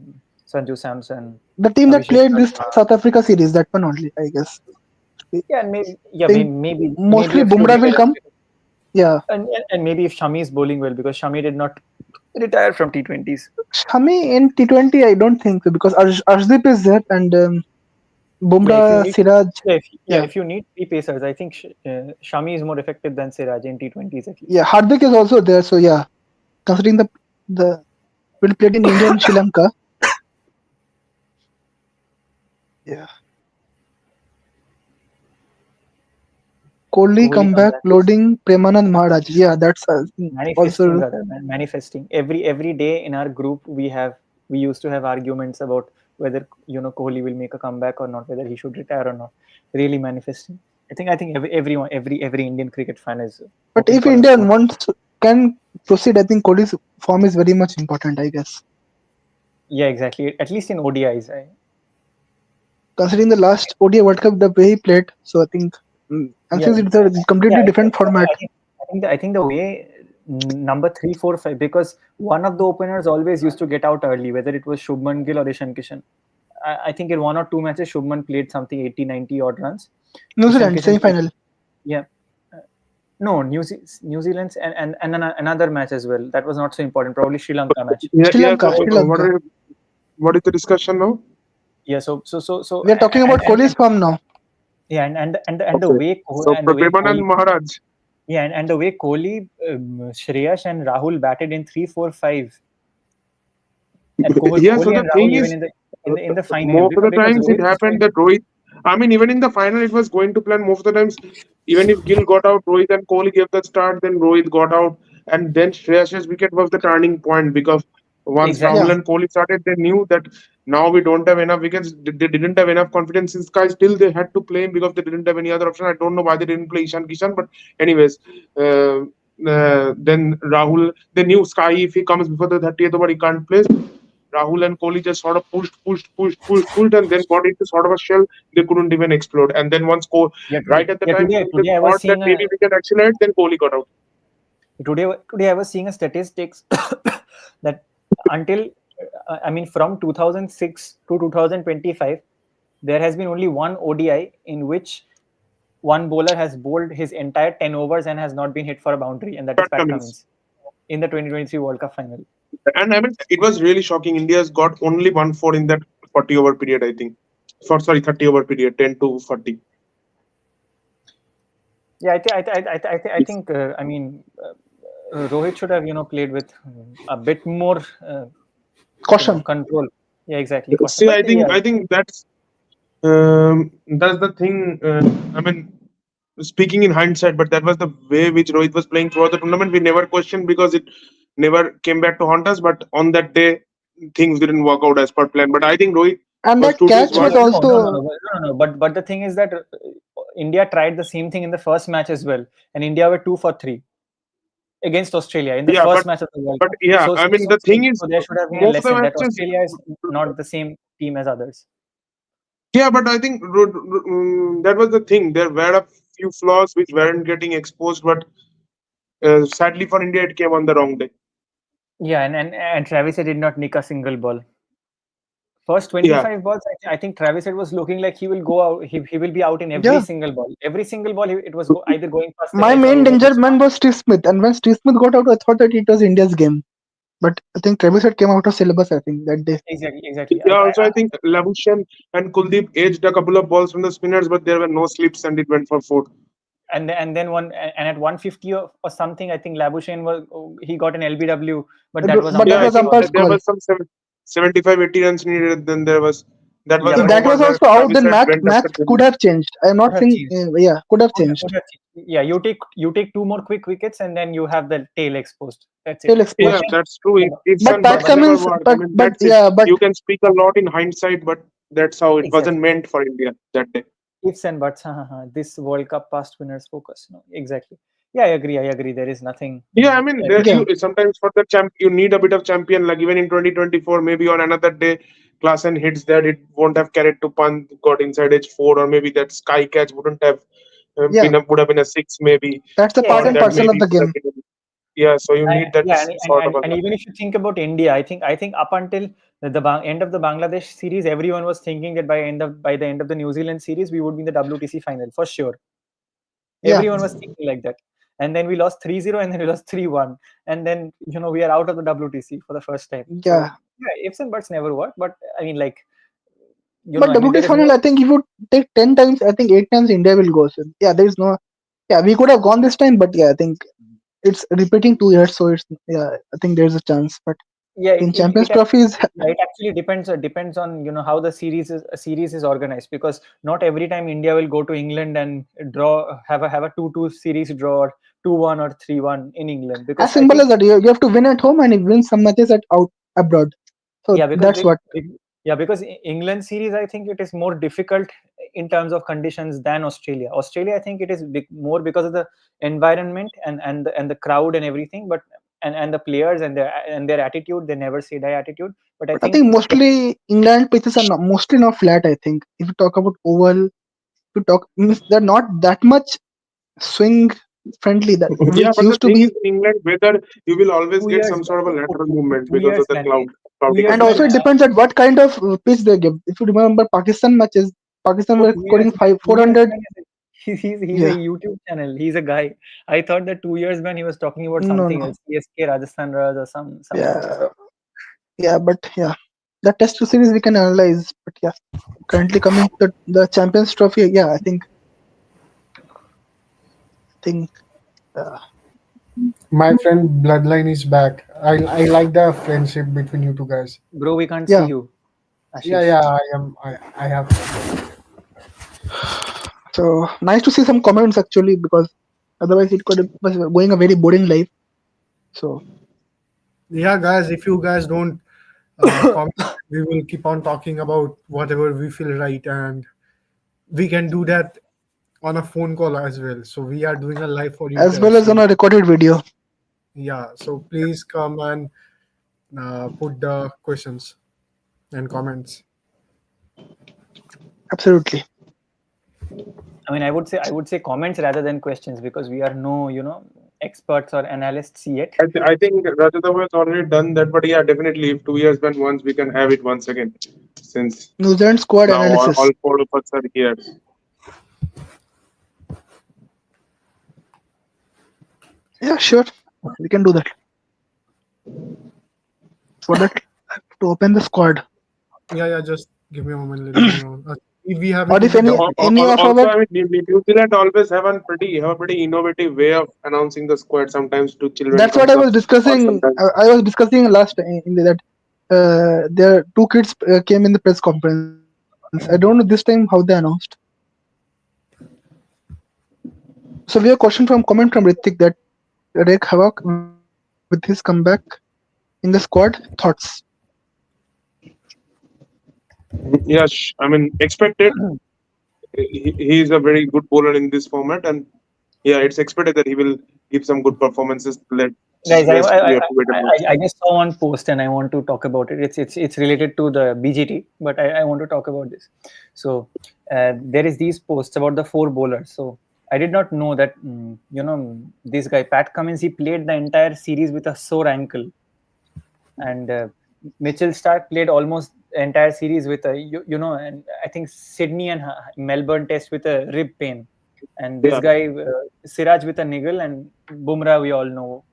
Sanju Samson, The team that Abhishek played this Sharma. South Africa series, that one only, I guess. Yeah, and maybe yeah, Think maybe mostly a few Bumrah will come. developed, Yeah. and maybe if Shami is bowling well, because Shami did not retire from T20s. Shami in T20, I don't think so because Arshdeep is there and Yeah, if you Bumrah, need Siraj. Yeah. if you need three pacers, I think Shami is more effective than Siraj in T20s at least. Yeah. Hardik is also there. So, yeah. Considering the will played in India and Sri Lanka. Yeah. Kohli Kohli comeback comeback is loading Premanand Maharaj. Yeah, that's manifesting, also. brother, manifesting. Every day in our group we used to have arguments about whether Kohli will make a comeback or not, whether he should retire or not. Really manifesting. I think every Indian cricket fan is But hoping if for India can proceed, I think Kohli's form is very much important, I guess. yeah, exactly. At least in ODIs. Considering the last ODI World Cup, the way he played, so I think, and Yeah, since it's a yeah. completely different format, I think the way number 3, 4, 5, because one of the openers always used to get out early, whether it was Shubman Gill or Ishan Kishan. I think in one or two matches, Shubman played something 80, 90 odd runs. New Ishan Zealand Kishan played, semi-final, yeah. No, New Zealand's and another match as well. That was not so important. Probably Sri Lanka match. Yeah, Sri yeah. So, Lanka, Sri Lanka. what is the discussion now? Yeah. So We are talking about Kohli's form now. yeah, and the Okay. way So, Premanand Kohli, Maharaj. yeah, and the way Kohli, Shreyas and Rahul batted in 3, 4, 5, and Yeah, so Kohli the and thing Rahul even is, in the final, most of the because times it Rohit was happened going. that Rohit. I mean, even in the final, it was going to plan. Most of the times, even if Gill got out, Rohit and Kohli gave the start, then Rohit got out, and then Shreyas's wicket was the turning point because once Yeah, Rahul Exactly. and Kohli started, they knew that now we don't have enough wickets. They didn't have enough confidence in Sky. Still, they had to play him because they didn't have any other option. I don't know why they didn't play Ishan Kishan, but anyways, then Rahul, they knew Sky if he comes before the 30th over, he can't play. Rahul and Kohli just sort of pushed, and then got into sort of a shell. They couldn't even explode. And then right at the time when they Today I was thought that seeing maybe a we can accelerate, then Kohli got out. today I was seeing a statistics that until I mean from 2006 to 2025, there has been only one ODI in which one bowler has bowled his entire 10 overs and has not been hit for a boundary, and that is Pat Pat Cummins. Cummins in the 2023 World Cup final. And I mean, it was really shocking. India's got only 1 4 in that 40 over period, I think. Sorry, 30 over period, 10 to 40. Yeah, I think. I mean, Rohit should have played with a bit more Caution. control. Yeah, exactly, caution. See, But yeah, I think that's the thing. I mean, speaking in hindsight, but that was the way which Rohit was playing throughout the tournament. We never questioned because it never came back to haunt us. But on that day, things didn't work out as per plan. But I think Rohit And was that true to his catch was word. no, no, no, also, no, no, no. But the thing is that India tried the same thing in the first match as well, and India were 2 for 3 against Australia in the Yeah, first match of the World but Cup. yeah, So, I so, mean so, the so, thing is, so there should have been a most of the lesson that matches. Australia is not the same team as others. Yeah, but I think that was the thing. There were a few flaws which weren't getting exposed, but sadly for India, it came on the wrong day. Yeah, and Travis Head did not nick a single ball. First Yeah, 25 balls, I think Travis Head was looking like he will go out. He will be out in every yeah. single ball. Every single ball, it was either going past the My net or main over the danger stump. man was Steve Smith, and when Steve Smith got out, I thought that it was India's game. But I think Travis had came out of syllabus, I think, that day. Exactly, exactly. yeah. Also, I think Labuschagne and Kuldeep edged a couple of balls from the spinners, but there were no slips, and it went for four. And then and at 150 or something, I think Labuschagne was he got an LBW, but that was But that Yeah, I umpire's was think call. umpire's there call. was some 75, 80 runs needed. Then there was Yeah, If an but that over was where also out, Travis then had match went match after could Delhi. have changed. I'm could not have saying, changed. yeah, could have Could changed. have changed. Yeah, you take 2 more quick wickets, and then you have the tail exposed. That's Still it. Yeah, exposed. But that's true. then, Ifs But and Pat buts but never Cummins, work. I mean, but that's it. yeah, but You can speak a lot in hindsight, but that's how it wasn't exactly. meant for India that day. Ifs and buts. This World Cup past winners focus. No, exactly. Yeah, I agree. I agree. There is nothing. Yeah, I mean, there yeah, you sometimes for the champ you need a bit of champion. Like even in 2024, maybe on another day, Klaasen hits that it won't have carried to punt, got inside edge four, or maybe that sky catch wouldn't have yeah, would have been a six, maybe, that's the Yeah, part or and that exactly. parcel of maybe the would have game. been. Yeah, so you need that Yeah, sort of a and luck. even if you think about India, I think up until end of the Bangladesh series, everyone was thinking that by the end of the New Zealand series, we would be in the WTC final for sure. Yeah, Everyone was thinking like that. And then we lost 3-0, and then we lost 3-1, and then we are out of the WTC for the first time. yeah. So yeah, ifs and buts never work. But I mean, like, But I mean, there WT's is final, no. I think if you take 10 times, I think 8 times India will go. So yeah, there is no. Yeah, we could have gone this time, but yeah, I think it's repeating 2 years, so it's yeah. I think there's a chance, but Yeah, in Champions Trophy is it actually depends on how the series is organized, because not every time India will go to England and draw have a 2-2 series draw, or 2-1 or 3-1 in England, as because I simple think. as that. You have to win at home and you win some matches at out abroad. So Yeah, because that's what. because England series, I think it is more difficult in terms of conditions than Australia, I think it is more because of the environment and the crowd and everything, but and the players and their attitude, they never say die attitude. But I But I think think mostly England pitches are mostly not flat. I think if you talk about oval, to talk means they're not that much swing friendly that Yeah, which but the used to thing is, be. in England, whether you will always two get years some sort of a lateral movement two because of years the man two cloudy years And man also it conditions. depends at what kind of pitch they give. If you remember Pakistan matches, Pakistan Oh, were scoring 400. man he's a Yeah, YouTube channel. He's a guy. I thought that 2 years man he was talking about no, something no, else, CSK, Rajasthan Royals, or some else. yeah, yeah, but yeah, the test series we can analyze. But yeah, currently coming to the Champions Trophy. Yeah, I think uh, My friend Bloodline is back. I like the friendship between you two guys. Bro, we can't see yeah. you, Yeah, Ashish. yeah, I am. I have. So nice to see some comments actually because otherwise it could was going a very boring life. So Yeah, guys, if you guys don't comment, we will keep on talking about whatever we feel right, and we can do that on a phone call as well. So we are doing a live for you as well guys. as on So a recorded video. yeah, so please come and put the questions and comments. Absolutely. I mean, I would say comments rather than questions, because we are no experts or analysts yet. I think Rajatav has already done that, but yeah, definitely, if 2 years went once, we can have it once again, since New Zealand squad now all analysis. four of us are here. Yeah, sure. We can do that. For that, I have to open the squad. Yeah, yeah. Just give me a moment. Let me know. if we have Or it in if the any double. of Also, our, I mean, New Zealand always have a pretty innovative way of announcing the squad. Sometimes to children that's what from I the, was or discussing. sometimes. I was discussing last in that their two kids came in the press conference. I don't know this time how they announced. So we have a question from comment from Ritik that Rick Havok with his comeback in the squad thoughts. Yes, I mean, expected. He is a very good bowler in this format, and yeah, it's expected that he will give some good performances. Let's Guys, rest. We have to wait and watch. I just saw one post and I want to talk about it. It's related to the BGT, but I want to talk about this. So there is these posts about the four bowlers. So I did not know that this guy Pat Cummins, he played the entire series with a sore ankle, and Mitchell Stark played almost the entire series with a and I think Sydney and Melbourne test with a rib pain, and this Yeah, guy Siraj with a niggle, and Bumrah, we all know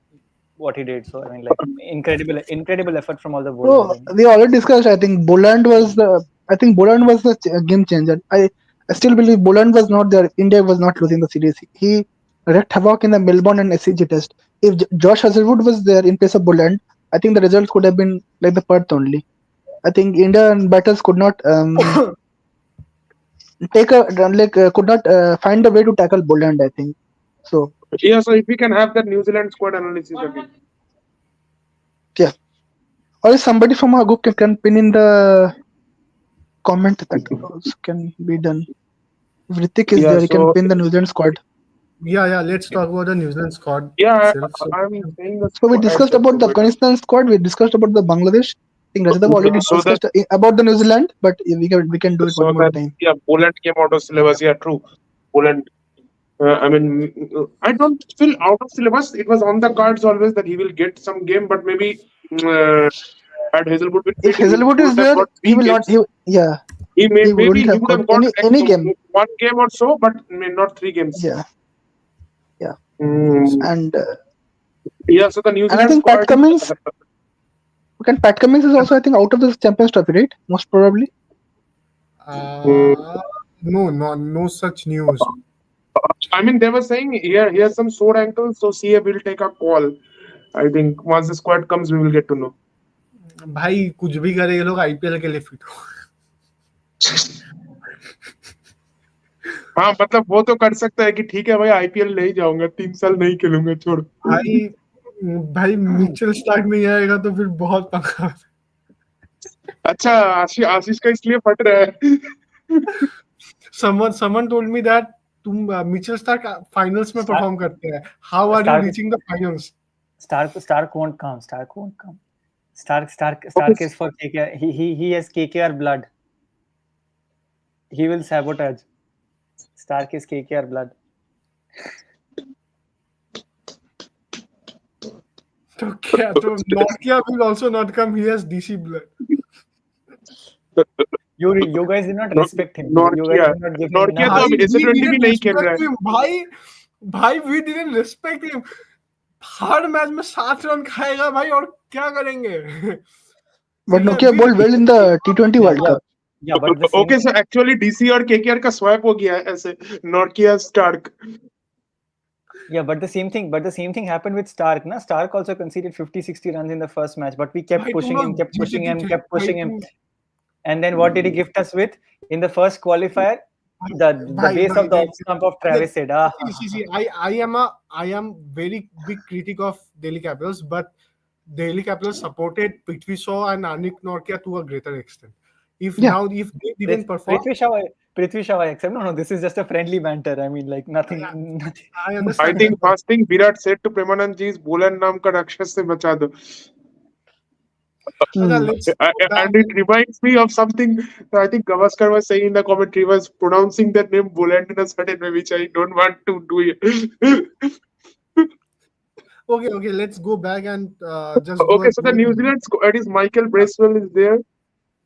what he did. So I mean, like, incredible effort from all the bowlers. So we already discussed. I think Boland was the. I think Boland was the game changer. I still believe Boland was not there. India was not losing the series. He wreaked havoc in the Melbourne and SCG test. If Josh Hazlewood was there in place of Boland, I think the results could have been like the Perth only. I think Indian batters could not could not find a way to tackle Boland. I think so. yeah. So if we can have that New Zealand squad analysis again. Yeah. Or if somebody from our group can pin in the comment, that also can be done. If Ritik is Yeah. there, he can So pin the New Zealand squad. Yeah, let's talk about the New Zealand squad yeah, itself. So I'm saying the So we squad. discussed about the Afghanistan squad. We discussed about the Bangladesh. I think Rajat already So that discussed about the New Zealand, but we can do it one so more that time. yeah, Poland came out of syllabus. Yeah, true. Poland. I mean, I don't feel out of syllabus. It was on the cards always that he will get some game, but maybe had Hazelwood been If fit, he Hazelwood is would have there, got he three will not. games. Yeah, He may he maybe wouldn't he have would got have got any game. one game or so, but not three games. Yeah, yeah. Mm, And yeah, so the New and I Zealand think Pat squad. Cummins. Pat Cummins is also, I think, out of the Champions Trophy, right? Most probably. Mm, no such news. I mean, they were saying he has some sore ankle, so CA will take a call. I think once the squad comes, we will get to know. भाई कुछ भी करे ये लोग IPL के लिए fit हो. हाँ मतलब वो तो कर सकता है कि ठीक है भाई आईपीएल नहीं जाऊंगा 3 साल नहीं खेलूंगा छोड़. भाई भाई मिचेल स्टार्क नहीं आएगा तो फिर बहुत पंगा. अच्छा आशीष का इसलिए फट रहा है. Someone told me that तुम मिचेल स्टार्क फाइनल्स में परफॉर्म करते हैं. How are you reaching the finals? Stark won't come. Stark won't come. Stark Okay. is for KKR. He has KKR blood. He will sabotage. Stark is KKR blood. तो Nokia will also not come. He has DC blood. You guys did not respect him. You guys Nortje did not give him Nortje enough. तो अब भाई we S20 भी didn't नहीं खेल रहा respect है. him. भाई we didn't respect him. Her match में 7 रन खाएगा भाई और क्या करेंगे? But Nokia bowled well in the T20 World Cup. Yeah, but the same okay so actually DC और केकेआर का स्वैप हो गया है ऐसे Nortje Starc. Yeah, but the same thing happened with Stark. Na? Stark also conceded 50-60 runs in the first match, but we kept भाई pushing तुम him, लोग kept जीते pushing him, थे kept भाई pushing him. तुम And then what did he gift us with? In the first qualifier, the base of the off stump of Travis said, see, I am very big critic of Delhi Capitals, but Delhi Capitals supported Prithvi Shaw and Anik Norkia to a greater extent. If they didn't perform, Prithvi Shaw, I accept. No, this is just a friendly banter. I mean, like nothing. I I understand. Think first thing Virat said to Premanand ji इस बोलन नाम का राक्षस से बचा दो. Let's go back. And it reminds me of something I think Gavaskar was saying in the commentary, was pronouncing that name Boland in a certain way, which I don't want to do it. Okay, let's go back and just Okay, so the New Zealand squad is Michael Bracewell is there.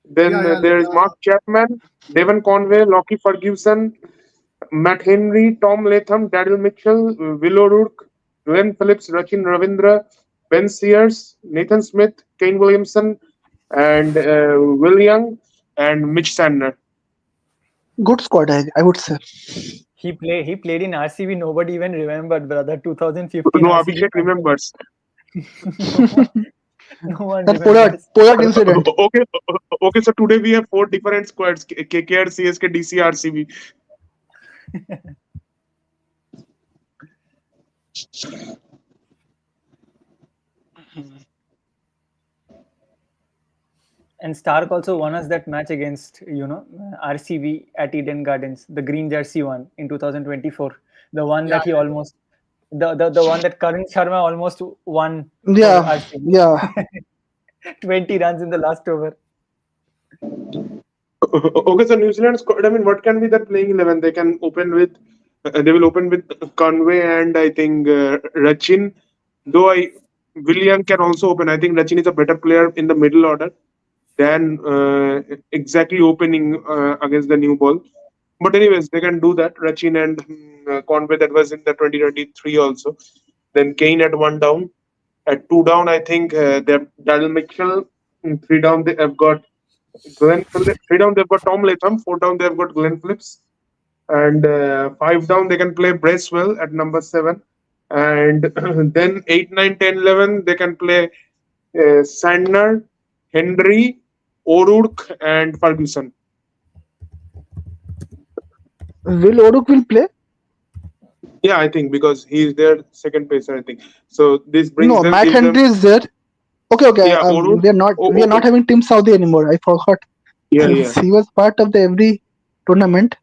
Then Yeah, there is Mark Chapman, Devon Conway, Lockie Ferguson, Matt Henry, Tom Latham, Daryl Mitchell, Will O'Rourke, Glenn Phillips, Rachin Ravindra, Ben Sears, Nathan Smith, Kane Williamson, and Will Young and Mitch Sandner. Good squad, I would say. He played in RCB. Nobody even remembered, brother. 2015 No, RCB Abhishek champion. remembers. No one, no one That Pollard remembers. Pollard incident. Okay, okay. So today we have four different squads: KKR, CSK, DC, RCB. And Stark also won us that match against, RCB at Eden Gardens, the green jersey one in 2024. The one Yeah, that he almost, the one that Karan Sharma almost won for Yeah, RCB. yeah. 20 runs in the last over. Okay, so New Zealand squad. I mean, what can be their playing 11? They can open with. They will open with Conway and I think Rachin. Though William can also open. I think Rachin is a better player in the middle order than exactly opening against the new ball. But anyways, they can do that. Rachin and Conway, that was in the 2023 also. Then Kane at one down. At two down, I think they have Daryl Mitchell. In three down, they have got three down they've got Tom Latham. Four down they've got Glenn Phillips. And five down they can play Bracewell at number seven. And then 8, 9, 10, 11 they can play Sandner, Henry, O'Rourke, and Ferguson. Will Oruk will play? Yeah, I think because he's their second pacer. I think so. This brings No, them, Matt gives them. Henry is there. Okay. Yeah, O'Rourke. We are not having Team Saudi anymore. I forgot. Yeah, yeah. He was part of the every tournament.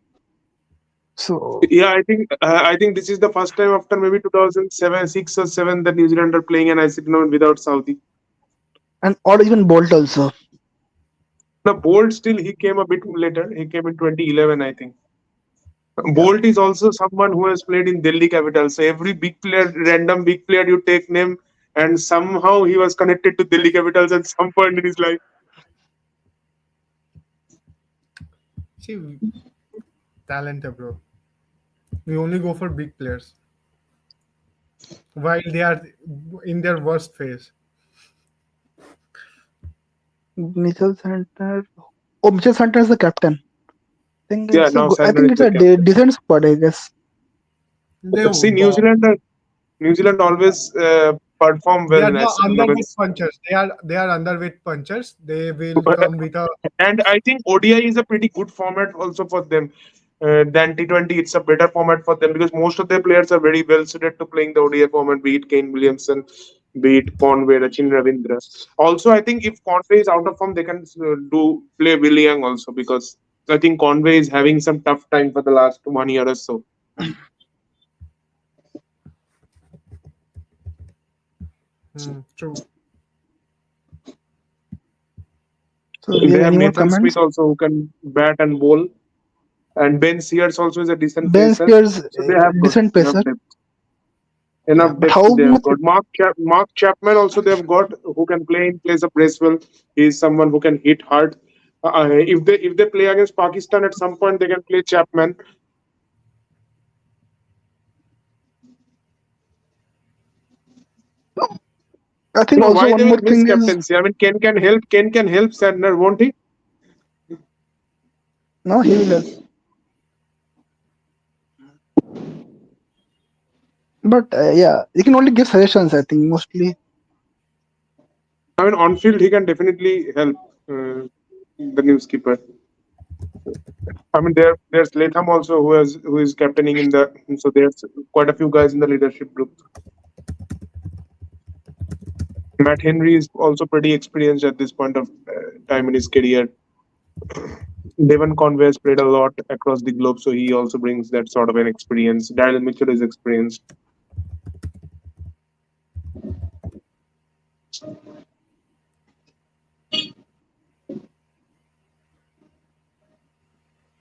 So Yeah, I think this is the first time after maybe 2007, 6 or 7 that New Zealand are playing an IC tournament without Saudi. and or even Bolt also. The Bolt still he came a bit later. He came in 2011, I think. Yeah. Bolt is also someone who has played in Delhi Capitals. So every big player, random big player, you take name, and somehow he was connected to Delhi Capitals at some point in his life. see, talented, bro. We only go for big players while they are in their worst phase. Mitchell Center. Oh, Mitchell Center is the captain. Yeah, now I Sandner think is it's the a captain. decent squad, I guess. They See, bomb. New Zealand always perform They well are in the IC underweight tournaments. punchers. They are underweight punchers. They will come with a And I think ODI is a pretty good format also for them than T20. It's a better format for them because most of their players are very well suited to playing the ODI format, be it Kane Williamson, be it Conway, Rachin Ravindra. Also, I think if Conway is out of form, they can do play William also because I think Conway is having some tough time for the last 1 year or so. true. So we have They have any more Nathan Smith comments? also who can bat and bowl, and Ben Sears also is a decent Ben pacer. Spears, So they have got decent enough pacer. depth. Yeah, Enough but depth how they have much? got. Mark Chapman also they have got who can play in place of Bracewell. He is someone who can hit hard. If they play against Pakistan at some point, they can play Chapman. I think No, also why one they more will miss thing is captaincy? I mean, Ken can help. Ken can help Sandner, won't he? no, he will help. But yeah, you can only give suggestions. I think mostly. I mean, on field he can definitely help the new skipper. I mean, there's Latham also who is captaining in the. So there's quite a few guys in the leadership group. Matt Henry is also pretty experienced at this point of time in his career. Devon Conway has played a lot across the globe, so he also brings that sort of an experience. Daryl Mitchell is experienced.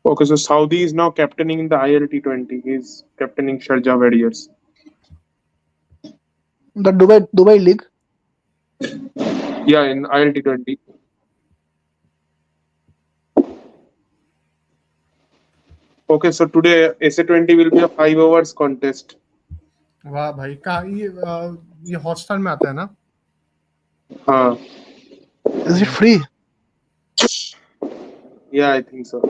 Okay, so Saudi is now captaining in the ILT20. He's captaining Sharjah Warriors. The Dubai League. Yeah, in ILT20. Okay, so today SA20 will be a 5 hours contest. वाह भाई कहाँ ये Hotstar में आता है ना Huh. Is it free? Yeah, I think so.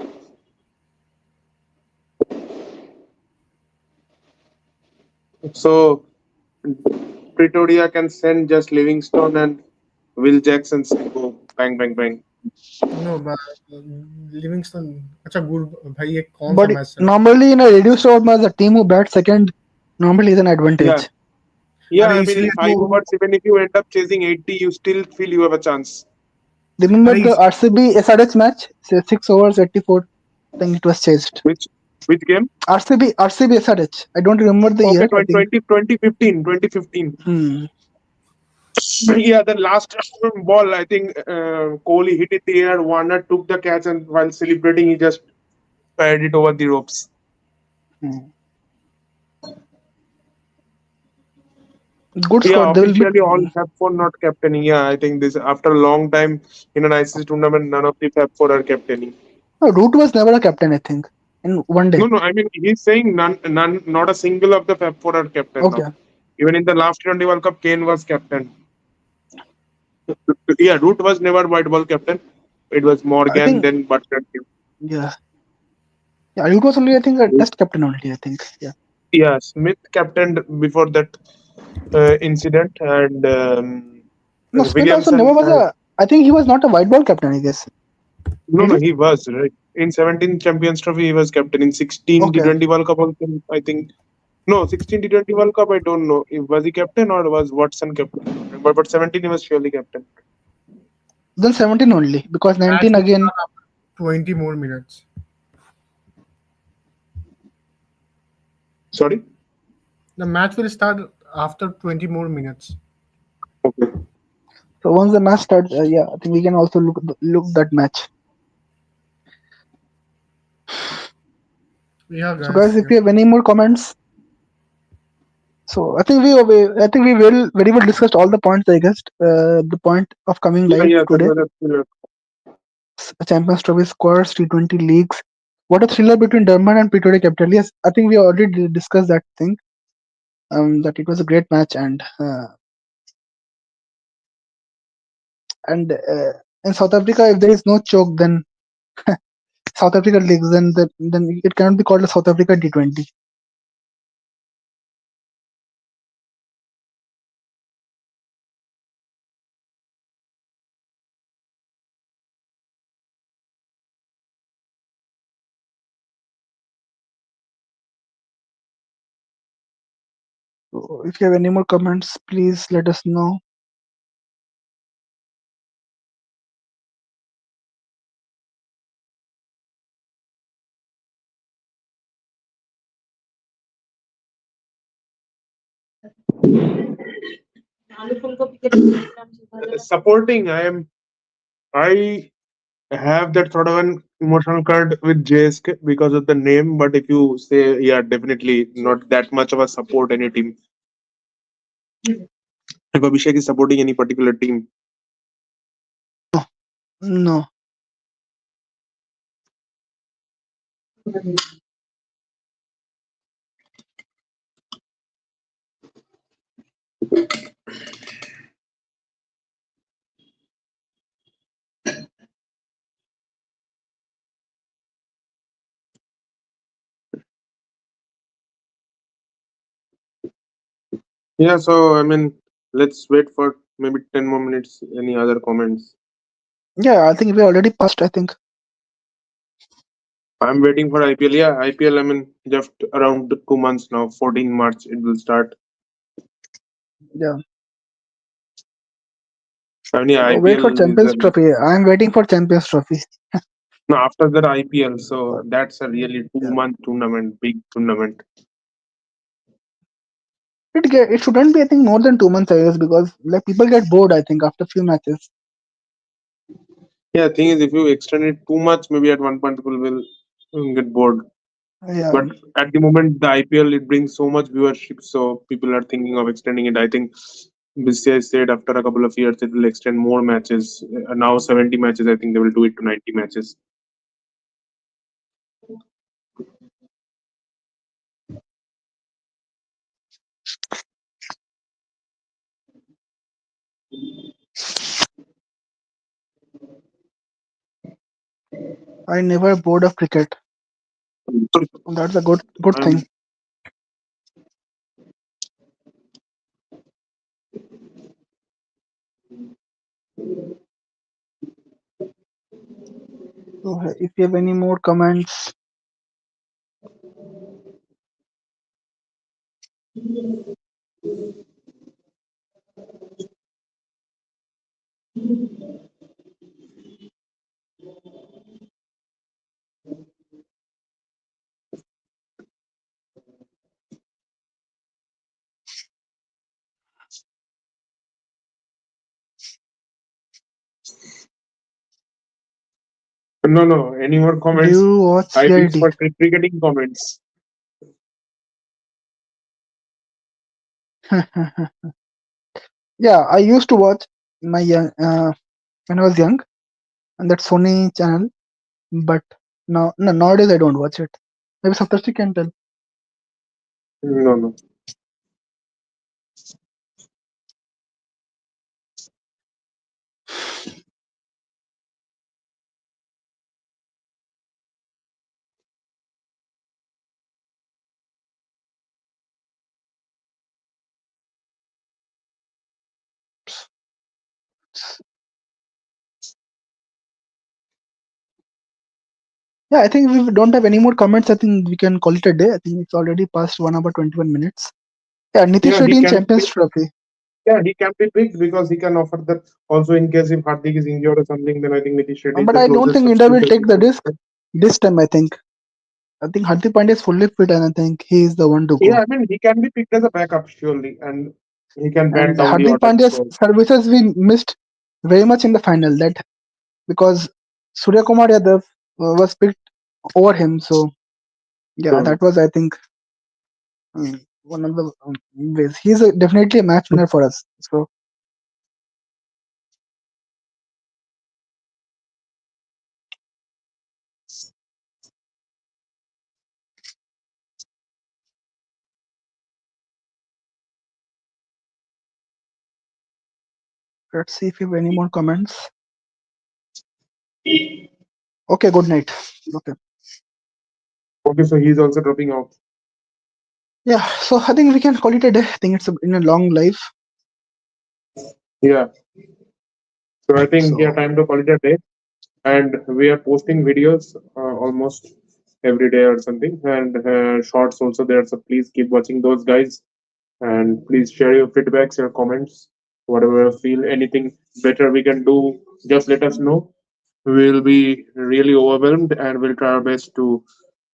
So Pretoria can send just Livingstone and Will Jackson say go bang bang bang. No, but Livingstone अच्छा good भाई ये कौन सा But मैच चल रहा normally in a reduced over match, the team who bats second normally is an Yeah, advantage. yeah. अरे I mean, in इसलिए five तो overs, even if you end up chasing 80, you still feel you have a chance. Remember अरे the RCB SRH match? Say 6 overs, 84. I think it was chased. Which game? RCB SRH. I don't remember the Okay, year. I think. 2015, 2015. Hmm. Yeah, the last ball, I think Kohli hit it in the air. Warner took the catch, and while celebrating, he just fired it over the ropes. Hmm. Good Yeah, squad. They will be. officially all Fab Four not captaining. Yeah, I think this after a long time in an ICC tournament, none of the Fab Four are captaining. No, Root was never a captain. I think in one day. No, no, I mean he's saying none, not a single of the Fab Four are captain Okay. now. Even in the last T20 World Cup, Kane was captain. Yeah, Root was never white ball captain. It was I Morgan, think. then Butler. Yeah. Yeah. Root was only. I think a test captain only. I think. Yeah. Yeah, Smith captained before that incident, and No, Smith also never Williamson. was a. I think he was not a white ball captain. I guess. No, Is no, it? he was right in 17 Champions Trophy. He was captain in 16 Okay. T20 World Cup. Also, I think no 16 T20 World Cup. I don't know. Was he captain or was Watson captain? But 17 he was surely captain. Then 17 only because match 19 will again. start after 20 more minutes. Sorry. The match will start after 20 more minutes. Okay. So once the match starts, yeah, I think we can also look that match. Yeah, So guys, guys. if Yeah. you have any more comments, so I think we will very well discussed all the points. I guess the point of coming Yeah, live yeah, that today, was absolute. Champions Trophy squads, T20 leagues. What a thriller between Durban and Pretoria Capital. Yes, I think we already discussed that thing. That it was a great match and in South Africa, if there is no choke, then South Africa leagues, then it cannot be called a South Africa T20. So if you have any more comments, please let us know. Supporting. I have that sort of an emotional card with JSK because of the name. But if you say, yeah, definitely not that much of a support any team. If Abhishek is supporting any particular team, No. yeah. So I mean, let's wait for maybe 10 more minutes. Any other comments? Yeah, I think we already passed. I think. I'm waiting for IPL. Yeah, IPL. I mean, just around 2 months now. 14 March it will start. Yeah. I mean, yeah, Wait for IPL is Champions Trophy. I'm waiting for Champions Trophy. no after that IPL. So that's a really two Yeah. month tournament, big tournament. It shouldn't be I think more than 2 months I guess because like people get bored I think after few matches. Yeah, thing is, if you extend it too much, maybe at one point people will get bored. Yeah. But at the moment, the IPL it brings so much viewership, so people are thinking of extending it. I think BCI said after a couple of years it will extend more matches. Now 70 matches. I think they will do it to 90 matches. I never bored of cricket. That's a good I'm thing. So if you have any more comments, No, no. Any more do comments? you watch I wish CID? for cricketing comments. Yeah, I used to watch my young when I was young on that Sony channel, but now no, nowadays I don't watch it. Maybe Saptarshi can tell. No, no. Yeah, I think if we don't have any more comments, I think we can call it a day. I think it's already past 1 hour 21 minutes. Yeah, Nitish Yeah, he Reddy in can be Champions picked. Trophy. Yeah, he can be picked because he can offer that. Also, in case if Hardik is injured or something, then I think Nitish Reddy is But the I don't closest think India will substitute. take the risk this time. I think Hardik Pandya is fully fit, and I think he is the one to Yeah, go. I mean, he can be picked as a backup surely, and he can bat And down the Hardik order. Pandya's So services we missed very much in the final. That because Surya Kumar Yadav was picked over him. So yeah, hmm. that was I think one of the ways. He's definitely a match winner for us. So let's see if you have any more comments. Okay, good night. Okay. Okay, so he's also dropping out. Yeah, so I think we can call it a day. I think it's in a long life. Yeah. So I think yeah, So time to call it a day. And we are posting videos almost every day or something, and shorts also there. So please keep watching those guys, and please share your feedbacks, your comments, whatever you feel. Anything better we can do, just let us know. We'll be really overwhelmed, and we'll try our best to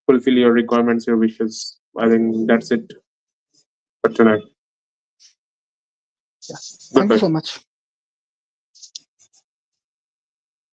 fulfill your requirements, your wishes. I think that's it for tonight. yeah, thank you Goodbye. so much.